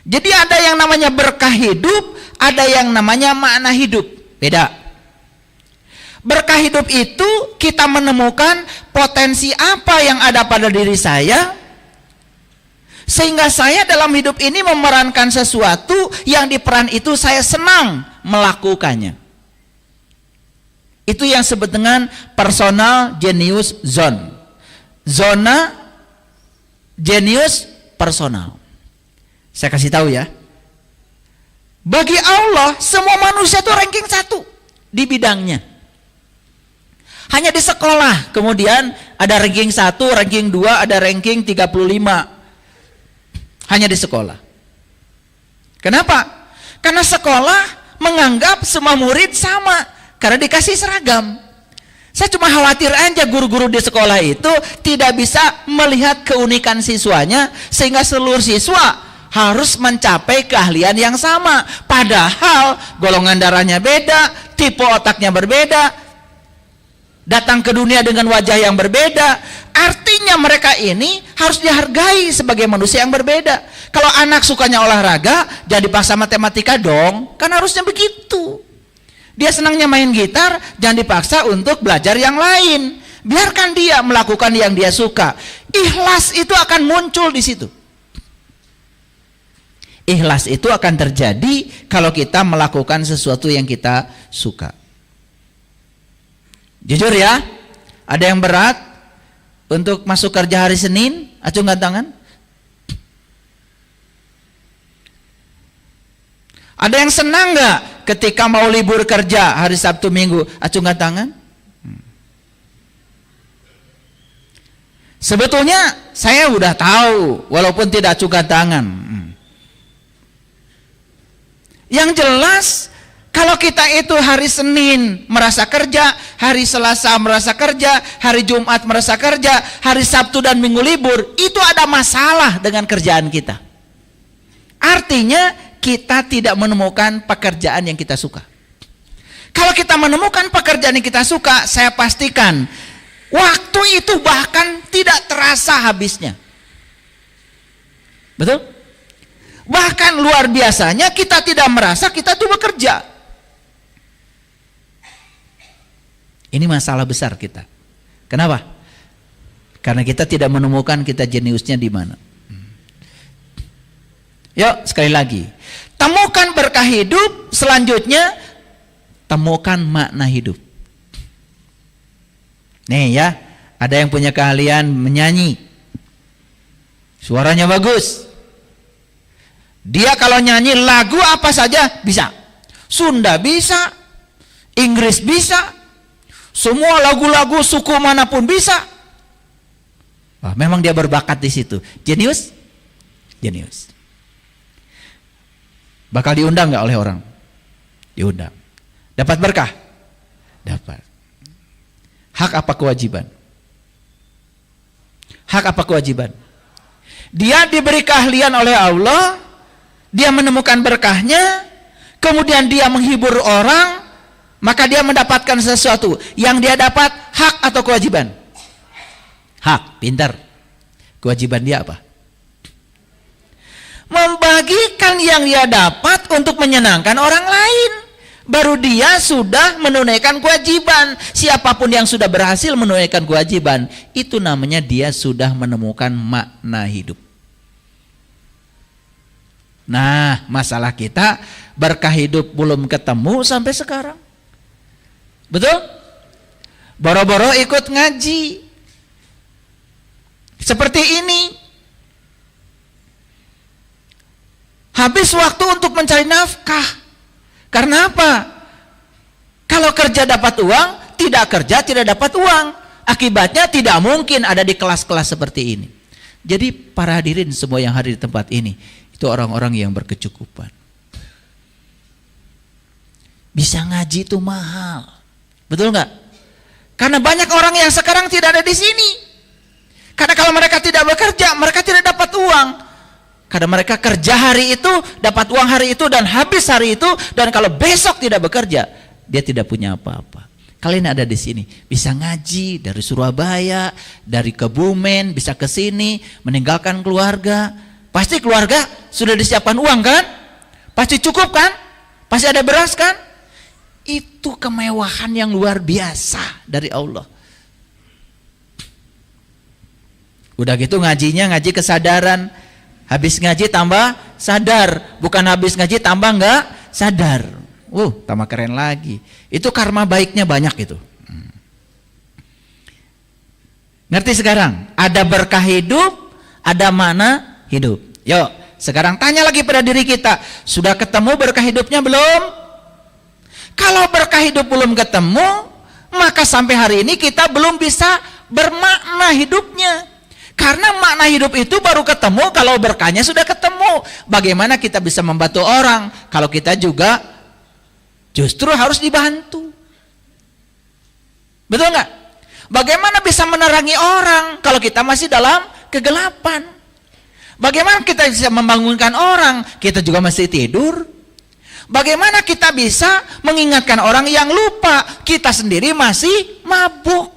Jadi ada yang namanya berkah hidup, ada yang namanya makna hidup. Beda. Berkah hidup itu kita menemukan potensi apa yang ada pada diri saya, sehingga saya dalam hidup ini memerankan sesuatu yang di peran itu saya senang melakukannya. Itu yang disebut dengan personal genius zone. Zona genius personal. Saya kasih tahu ya. Bagi Allah semua manusia itu ranking 1 di bidangnya. Hanya di sekolah kemudian ada ranking 1, ranking 2, ada ranking 35. Hanya di sekolah. Kenapa? Karena sekolah menganggap semua murid sama karena dikasih seragam. Saya cuma khawatir aja guru-guru di sekolah itu tidak bisa melihat keunikan siswanya sehingga seluruh siswa harus mencapai keahlian yang sama. Padahal golongan darahnya beda, tipe otaknya berbeda, datang ke dunia dengan wajah yang berbeda. Artinya mereka ini harus dihargai sebagai manusia yang berbeda. Kalau anak sukanya olahraga, jangan dipaksa matematika dong. Kan harusnya begitu. Dia senangnya main gitar, jangan dipaksa untuk belajar yang lain. Biarkan dia melakukan yang dia suka. Ikhlas itu akan muncul di situ. Ikhlas itu akan terjadi kalau kita melakukan sesuatu yang kita suka. Jujur ya, ada yang berat untuk masuk kerja hari Senin? Acungkan tangan. Ada yang senang nggak ketika mau libur kerja hari Sabtu Minggu? Acungkan tangan. Sebetulnya saya udah tahu, walaupun tidak acungkan tangan. Yang jelas, kalau kita itu hari Senin merasa kerja, hari Selasa merasa kerja, hari Jumat merasa kerja, hari Sabtu dan Minggu libur, itu ada masalah dengan kerjaan kita. Artinya kita tidak menemukan pekerjaan yang kita suka. Kalau kita menemukan pekerjaan yang kita suka, saya pastikan waktu itu bahkan tidak terasa habisnya. Betul? Bahkan luar biasanya kita tidak merasa kita itu bekerja. Ini masalah besar kita. Kenapa? Karena kita tidak menemukan kita jeniusnya di mana. Yuk sekali lagi. Temukan berkah hidup, selanjutnya temukan makna hidup. Nih ya, ada yang punya keahlian menyanyi. Suaranya bagus. Dia kalau nyanyi lagu apa saja bisa. Sunda bisa, Inggris bisa, semua lagu-lagu suku manapun bisa. Wah, memang dia berbakat di situ. Jenius? Jenius. Bakal diundang nggak oleh orang? Diundang. Dapat berkah? Dapat. Hak apa kewajiban? Hak apa kewajiban? Dia diberi keahlian oleh Allah, dia menemukan berkahnya, kemudian dia menghibur orang, maka dia mendapatkan sesuatu. Yang dia dapat hak atau kewajiban? Hak, pintar. Kewajiban dia apa? Membagikan yang dia dapat untuk menyenangkan orang lain. Baru dia sudah menunaikan kewajiban. Siapapun yang sudah berhasil menunaikan kewajiban, itu namanya dia sudah menemukan makna hidup. Nah, masalah kita berkah hidup belum ketemu sampai sekarang. Betul? Boro-boro ikut ngaji. Seperti ini. Habis waktu untuk mencari nafkah. Karena apa? Kalau kerja dapat uang, tidak kerja tidak dapat uang. Akibatnya tidak mungkin ada di kelas-kelas seperti ini. Jadi para hadirin semua yang hadir di tempat ini, itu orang-orang yang berkecukupan. Bisa ngaji itu mahal. Betul nggak? Karena banyak orang yang sekarang tidak ada di sini. Karena kalau mereka tidak bekerja, mereka tidak dapat uang. Karena mereka kerja hari itu, dapat uang hari itu, dan habis hari itu. Dan kalau besok tidak bekerja, dia tidak punya apa-apa. Kalian ada di sini, bisa ngaji dari Surabaya, dari Kebumen, bisa ke sini, meninggalkan keluarga. Pasti keluarga sudah disiapkan uang kan? Pasti cukup kan? Pasti ada beras kan? Itu kemewahan yang luar biasa dari Allah. Udah gitu ngajinya, ngaji kesadaran. Habis ngaji tambah sadar, bukan habis ngaji tambah enggak sadar. Tambah keren lagi. Itu karma baiknya banyak itu. Ngerti sekarang? Ada berkah hidup, ada mana hidup. Yuk, sekarang tanya lagi pada diri kita, sudah ketemu berkah hidupnya belum? Kalau berkah hidup belum ketemu, maka sampai hari ini kita belum bisa bermakna hidupnya. Karena makna hidup itu baru ketemu kalau berkahnya sudah ketemu. Bagaimana kita bisa membantu orang kalau kita juga justru harus dibantu? Betul nggak? Bagaimana bisa menerangi orang kalau kita masih dalam kegelapan? Bagaimana kita bisa membangunkan orang? Kita juga masih tidur. Bagaimana kita bisa mengingatkan orang yang lupa? Kita sendiri masih mabuk.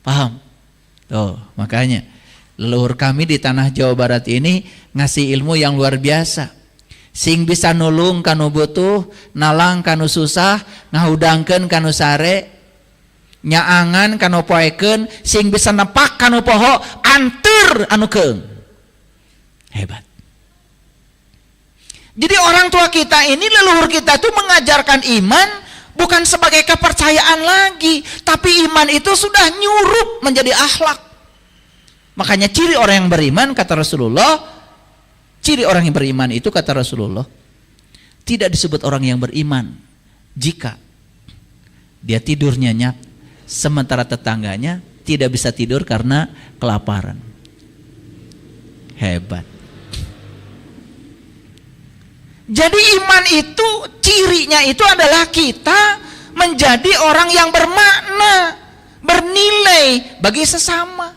Paham? Tuh, makanya leluhur kami di tanah Jawa Barat ini ngasih ilmu yang luar biasa. Sing bisa nulung kanu butuh, nalang kanu susah, ngahudangkeun kanu sare, nyaangan kanu poekeun, sing bisa nepak kanu poho, anteur anu keung. Hebat. Jadi orang tua kita ini, leluhur kita itu mengajarkan iman bukan sebagai kepercayaan lagi, tapi iman itu sudah nyurup menjadi akhlak. Makanya ciri orang yang beriman, kata Rasulullah, ciri orang yang beriman itu, kata Rasulullah, tidak disebut orang yang beriman jika dia tidur nyenyak, sementara tetangganya tidak bisa tidur karena kelaparan. Hebat. Jadi iman itu cirinya itu adalah kita menjadi orang yang bermakna, bernilai bagi sesama.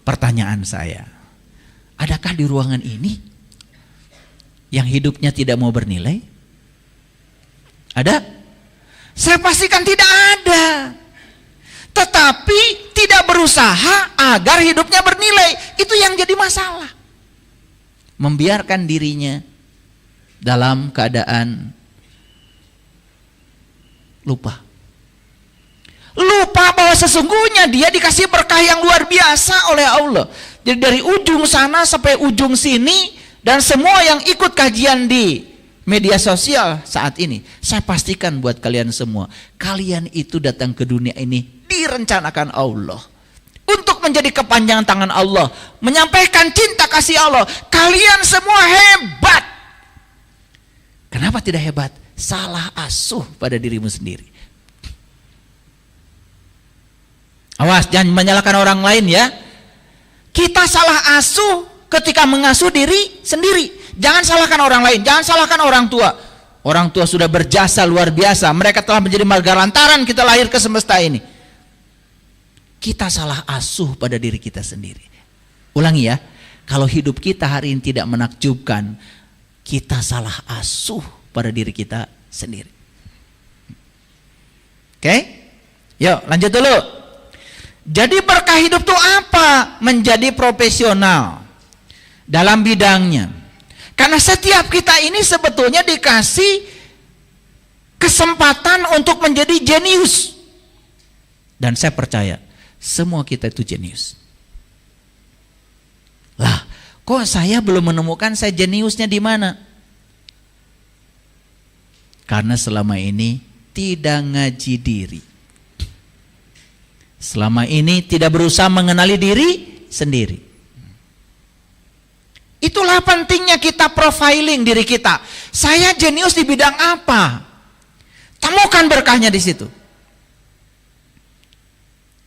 Pertanyaan saya, adakah di ruangan ini yang hidupnya tidak mau bernilai? Ada? Saya pastikan tidak ada. Tetapi tidak berusaha agar hidupnya bernilai, itu yang jadi masalah. Membiarkan dirinya dalam keadaan lupa. Lupa bahwa sesungguhnya dia dikasih berkah yang luar biasa oleh Allah. Jadi dari ujung sana sampai ujung sini, dan semua yang ikut kajian di media sosial saat ini, saya pastikan buat kalian semua, kalian itu datang ke dunia ini direncanakan Allah untuk menjadi kepanjangan tangan Allah, menyampaikan cinta kasih Allah. Kalian semua hebat. Kenapa tidak hebat? Salah asuh pada dirimu sendiri. Awas, jangan menyalahkan orang lain ya. Kita salah asuh ketika mengasuh diri sendiri. Jangan salahkan orang lain, jangan salahkan orang tua. Orang tua sudah berjasa luar biasa. Mereka telah menjadi marga lantaran kita lahir ke semesta ini. Kita salah asuh pada diri kita sendiri. Ulangi ya, kalau hidup kita hari ini tidak menakjubkan, kita salah asuh pada diri kita sendiri. Oke? Yuk lanjut dulu. Jadi berkah hidup itu apa? Menjadi profesional dalam bidangnya. Karena setiap kita ini sebetulnya dikasih kesempatan untuk menjadi jenius. Dan saya percaya semua kita itu jenius. Lah, kok saya belum menemukan saya jeniusnya di mana? Karena selama ini tidak ngaji diri. Selama ini tidak berusaha mengenali diri sendiri. Itulah pentingnya kita profiling diri kita. Saya jenius di bidang apa? Temukan berkahnya di situ.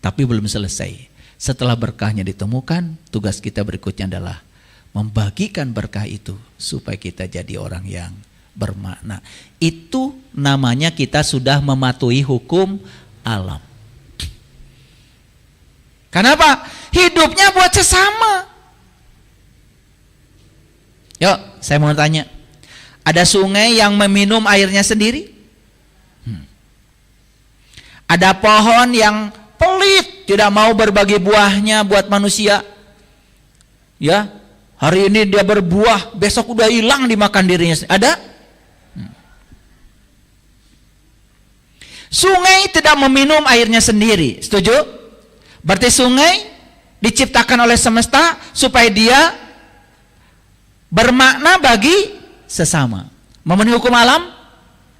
Tapi belum selesai. Setelah berkahnya ditemukan, tugas kita berikutnya adalah membagikan berkah itu supaya kita jadi orang yang bermakna. Itu namanya kita sudah mematuhi hukum alam. Kenapa? Hidupnya buat sesama. Yuk, saya mau tanya. Ada sungai yang meminum airnya sendiri? Ada pohon yang pelit, tidak mau berbagi buahnya buat manusia. Ya, hari ini dia berbuah, besok udah hilang dimakan dirinya. Ada? Sungai tidak meminum airnya sendiri. Setuju? Berarti sungai diciptakan oleh semesta supaya dia bermakna bagi sesama. Memenuhi hukum alam?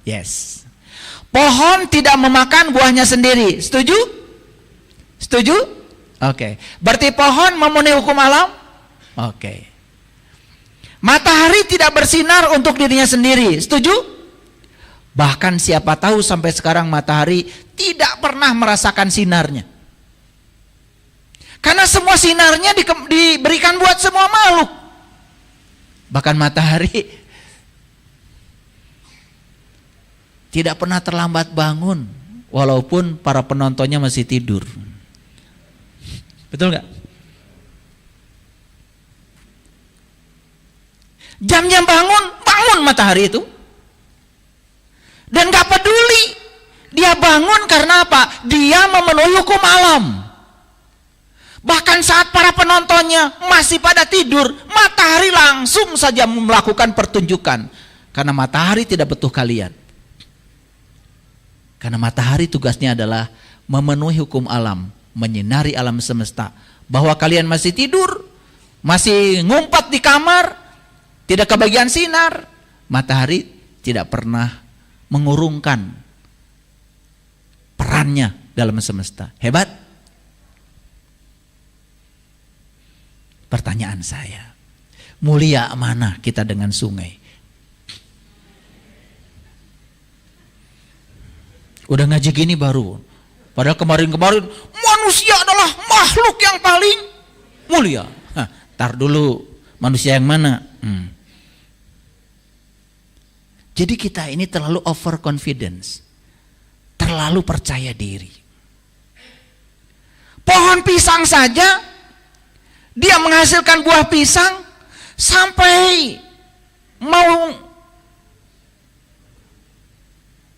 Yes. Pohon tidak memakan buahnya sendiri. Setuju? Setuju? Oke. Berarti pohon memenuhi hukum alam? Oke. Matahari tidak bersinar untuk dirinya sendiri. Setuju? Bahkan siapa tahu sampai sekarang matahari tidak pernah merasakan sinarnya. Karena semua sinarnya diberikan buat semua makhluk. Bahkan matahari tidak pernah terlambat bangun, walaupun para penontonnya masih tidur. Betul nggak? Jam-jam bangun matahari itu. Dan gak peduli. Dia bangun karena apa? Dia memenuhi hukum alam. Bahkan saat para penontonnya masih pada tidur, matahari langsung saja melakukan pertunjukan. Karena matahari tidak butuh kalian. Karena matahari tugasnya adalah memenuhi hukum alam, menyinari alam semesta. Bahwa kalian masih tidur, masih ngumpet di kamar, tidak kebagian sinar, matahari tidak pernah mengurungkan perannya dalam semesta. Hebat. Pertanyaan saya, mulia mana kita dengan sungai? Udah ngaji gini baru. Padahal kemarin-kemarin manusia adalah makhluk yang paling mulia. Tar dulu, manusia yang mana? Jadi kita ini terlalu overconfidence, terlalu percaya diri. Pohon pisang saja dia menghasilkan buah pisang sampai mau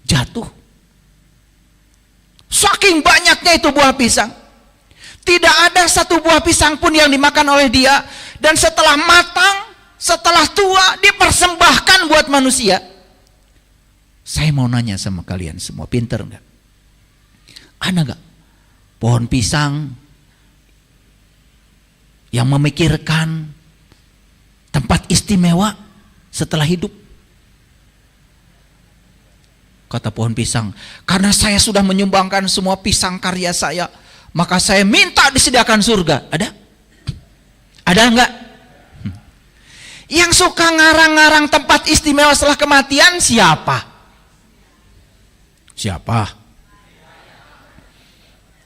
jatuh. Saking banyaknya itu buah pisang. Tidak ada satu buah pisang pun yang dimakan oleh dia. Dan setelah matang, setelah tua, dipersembahkan buat manusia. Saya mau nanya sama kalian semua, pinter enggak? Ada enggak pohon pisang yang memikirkan tempat istimewa setelah hidup? Kata pohon pisang, karena saya sudah menyumbangkan semua pisang karya saya, maka saya minta disediakan surga. Ada? Ada enggak? Yang suka ngarang-ngarang tempat istimewa setelah kematian siapa? Siapa?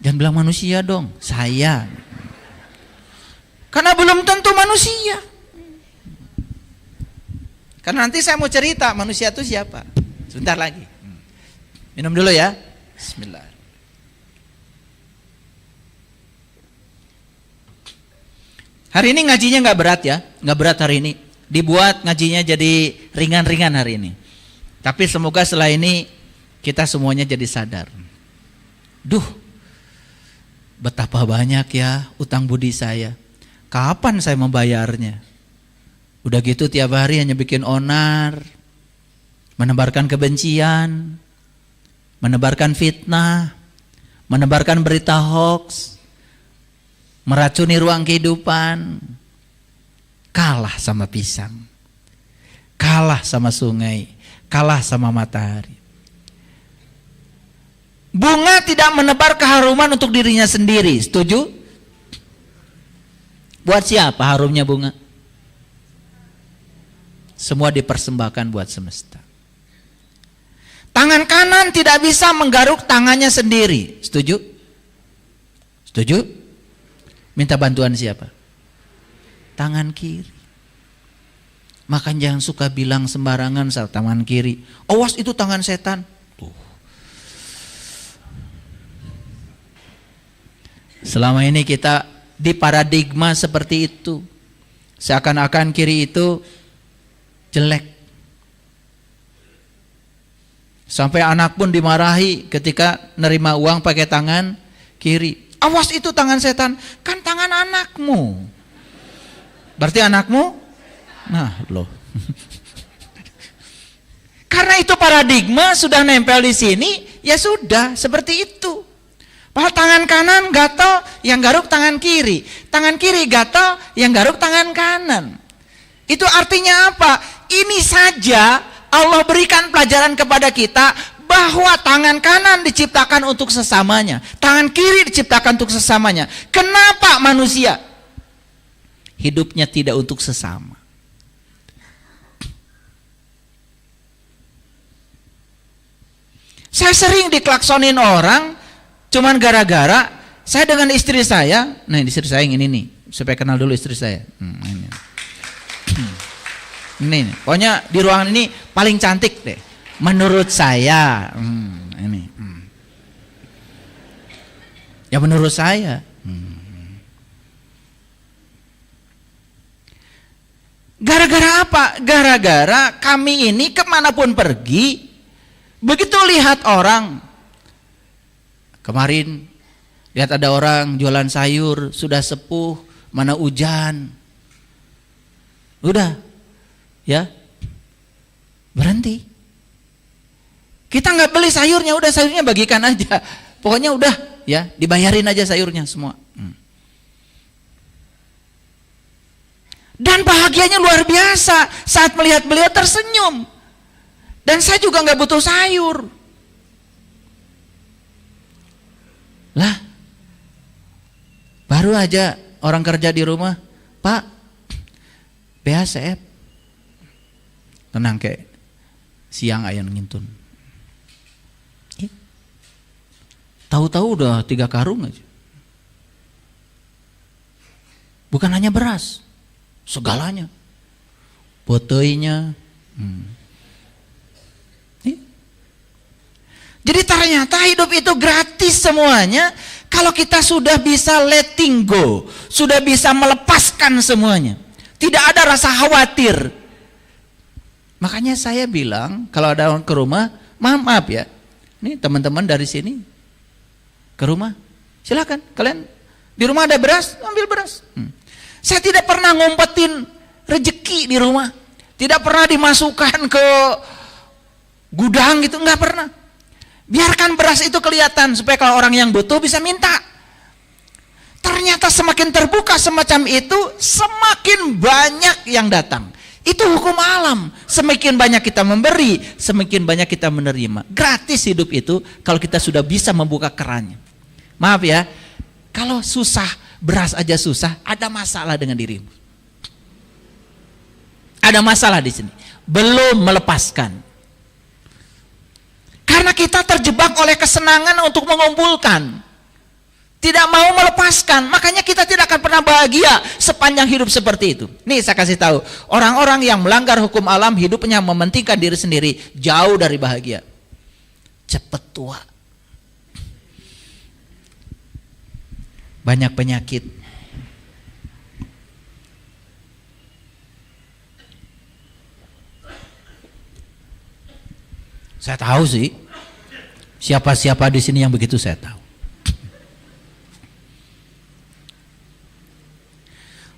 Jangan bilang manusia dong, saya. Karena belum tentu manusia. Karena nanti saya mau cerita manusia itu siapa. Sebentar lagi. Minum dulu ya. Bismillah. Hari ini ngajinya nggak berat ya, nggak berat hari ini. Dibuat ngajinya jadi ringan-ringan hari ini. Tapi semoga setelah ini kita semuanya jadi sadar. Duh, betapa banyak ya utang budi saya. Kapan saya membayarnya? Udah gitu tiap hari hanya bikin onar, menebarkan kebencian, menebarkan fitnah, menebarkan berita hoax, meracuni ruang kehidupan. Kalah sama pisang, kalah sama sungai, kalah sama matahari. Bunga tidak menebar keharuman untuk dirinya sendiri. Setuju? Buat siapa harumnya bunga? Semua dipersembahkan buat semesta. Tangan kanan tidak bisa menggaruk tangannya sendiri. Setuju? Setuju? Minta bantuan siapa? Tangan kiri. Maka jangan suka bilang sembarangan soal tangan kiri. Awas itu tangan setan. Tuh. Selama ini kita di paradigma seperti itu. Seakan-akan kiri itu jelek. Sampai anak pun dimarahi ketika nerima uang pakai tangan kiri. Awas itu tangan setan, kan tangan anakmu. Berarti anakmu? Nah, loh. Karena itu paradigma sudah nempel di sini, ya sudah seperti itu. Padahal tangan kanan gatal, yang garuk tangan kiri. Tangan kiri gatal, yang garuk tangan kanan. Itu artinya apa? Ini saja Allah berikan pelajaran kepada kita bahwa tangan kanan diciptakan untuk sesamanya, tangan kiri diciptakan untuk sesamanya. Kenapa manusia hidupnya tidak untuk sesama? Saya sering diklaksonin orang cuman gara-gara saya dengan istri saya. Nah, istri saya yang ini nih, supaya kenal dulu istri saya. Ini, pokoknya di ruangan ini paling cantik deh, menurut saya. Ini, ya menurut saya. Gara-gara apa? Gara-gara kami ini kemanapun pergi, begitu lihat orang, kemarin lihat ada orang jualan sayur, sudah sepuh, mana hujan, udah. Ya, berhenti. Kita nggak beli sayurnya, udah sayurnya bagikan aja. Pokoknya udah, ya dibayarin aja sayurnya semua. Dan bahagianya luar biasa saat melihat beliau tersenyum. Dan saya juga nggak butuh sayur. Lah, baru aja orang kerja di rumah, Pak, BHCF. Tenang kayak siang ayam ngintun. Tahu-tahu udah 3 karung aja. Bukan hanya beras, segalanya. Botolnya. Jadi ternyata hidup itu gratis semuanya kalau kita sudah bisa letting go, sudah bisa melepaskan semuanya. Tidak ada rasa khawatir. Makanya saya bilang kalau ada orang ke rumah, maaf ya, nih teman-teman dari sini ke rumah, silakan kalian di rumah ada beras, ambil beras. Saya tidak pernah ngumpetin rejeki di rumah, tidak pernah dimasukkan ke gudang gitu, nggak pernah. Biarkan beras itu kelihatan supaya kalau orang yang butuh bisa minta. Ternyata semakin terbuka semacam itu, semakin banyak yang datang. Itu hukum alam. Semakin banyak kita memberi, semakin banyak kita menerima. Gratis hidup itu kalau kita sudah bisa membuka kerannya. Maaf ya, kalau susah, beras aja susah, ada masalah dengan dirimu. Ada masalah di sini. Belum melepaskan. Karena kita terjebak oleh kesenangan untuk mengumpulkan. Tidak mau melepaskan, makanya kita tidak akan pernah bahagia sepanjang hidup seperti itu. Nih saya kasih tahu, orang-orang yang melanggar hukum alam hidupnya mementingkan diri sendiri, jauh dari bahagia. Cepat tua. Banyak penyakit. Saya tahu sih, siapa-siapa di sini yang begitu saya tahu.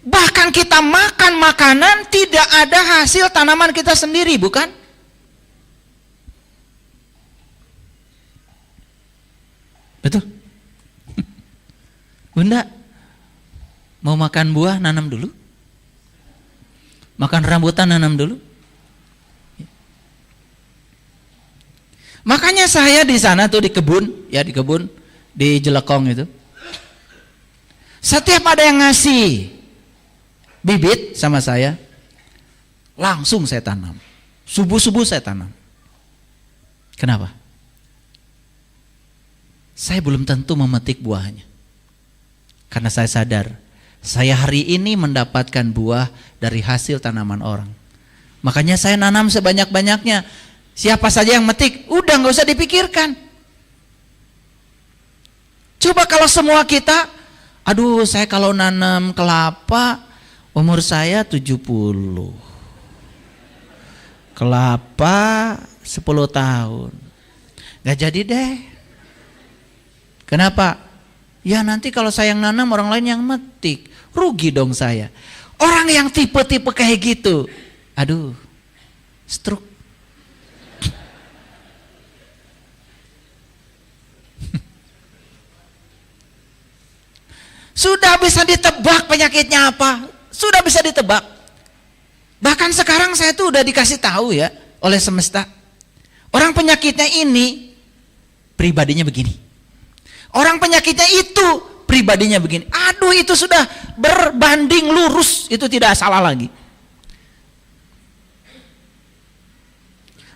Bahkan kita makan makanan tidak ada hasil tanaman kita sendiri, bukan? Betul? Bunda, mau makan buah nanam dulu? Makan rambutan nanam dulu? Makanya saya di sana tuh di kebun, di Jelekong itu. Setiap ada yang ngasih bibit sama saya, langsung saya tanam. Subuh-subuh saya tanam. Kenapa? Saya belum tentu memetik buahnya. Karena saya sadar, saya hari ini mendapatkan buah dari hasil tanaman orang. Makanya saya nanam sebanyak-banyaknya. Siapa saja yang metik, udah gak usah dipikirkan. Coba kalau semua kita, aduh saya kalau nanam kelapa, umur saya 70. Kelapa 10 tahun. Gak jadi deh. Kenapa? Ya nanti kalau saya yang nanam, orang lain yang metik. Rugi dong saya. Orang yang tipe-tipe kayak gitu, aduh, stroke. Sudah bisa ditebak penyakitnya apa. Sudah bisa ditebak. Bahkan sekarang saya tuh udah dikasih tahu ya oleh semesta. Orang penyakitnya ini pribadinya begini. Orang penyakitnya itu pribadinya begini. Aduh, itu sudah berbanding lurus, itu tidak salah lagi.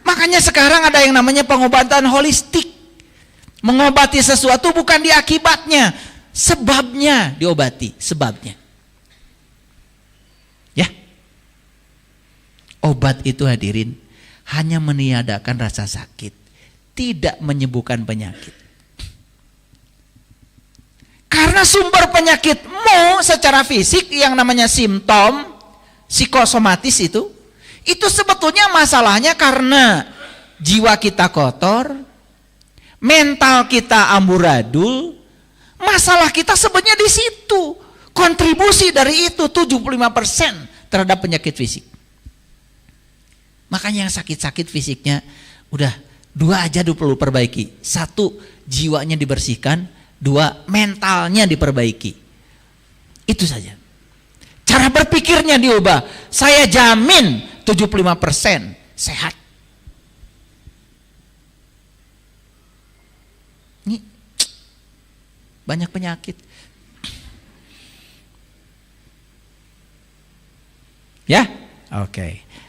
Makanya sekarang ada yang namanya pengobatan holistik. Mengobati sesuatu bukan di akibatnya, sebabnya diobati, sebabnya. Ya. Obat itu hadirin hanya meniadakan rasa sakit, tidak menyembuhkan penyakit. Karena sumber penyakitmu secara fisik yang namanya simptom psikosomatis itu sebetulnya masalahnya karena jiwa kita kotor, mental kita amburadul. Masalah kita sebenarnya di situ. Kontribusi dari itu 75% terhadap penyakit fisik. Makanya yang sakit-sakit fisiknya udah 2 aja perlu perbaiki. 1, jiwanya dibersihkan. 2, mentalnya diperbaiki. Itu saja. Cara berpikirnya diubah. Saya jamin 75% sehat. Ini banyak penyakit. Ya? Oke.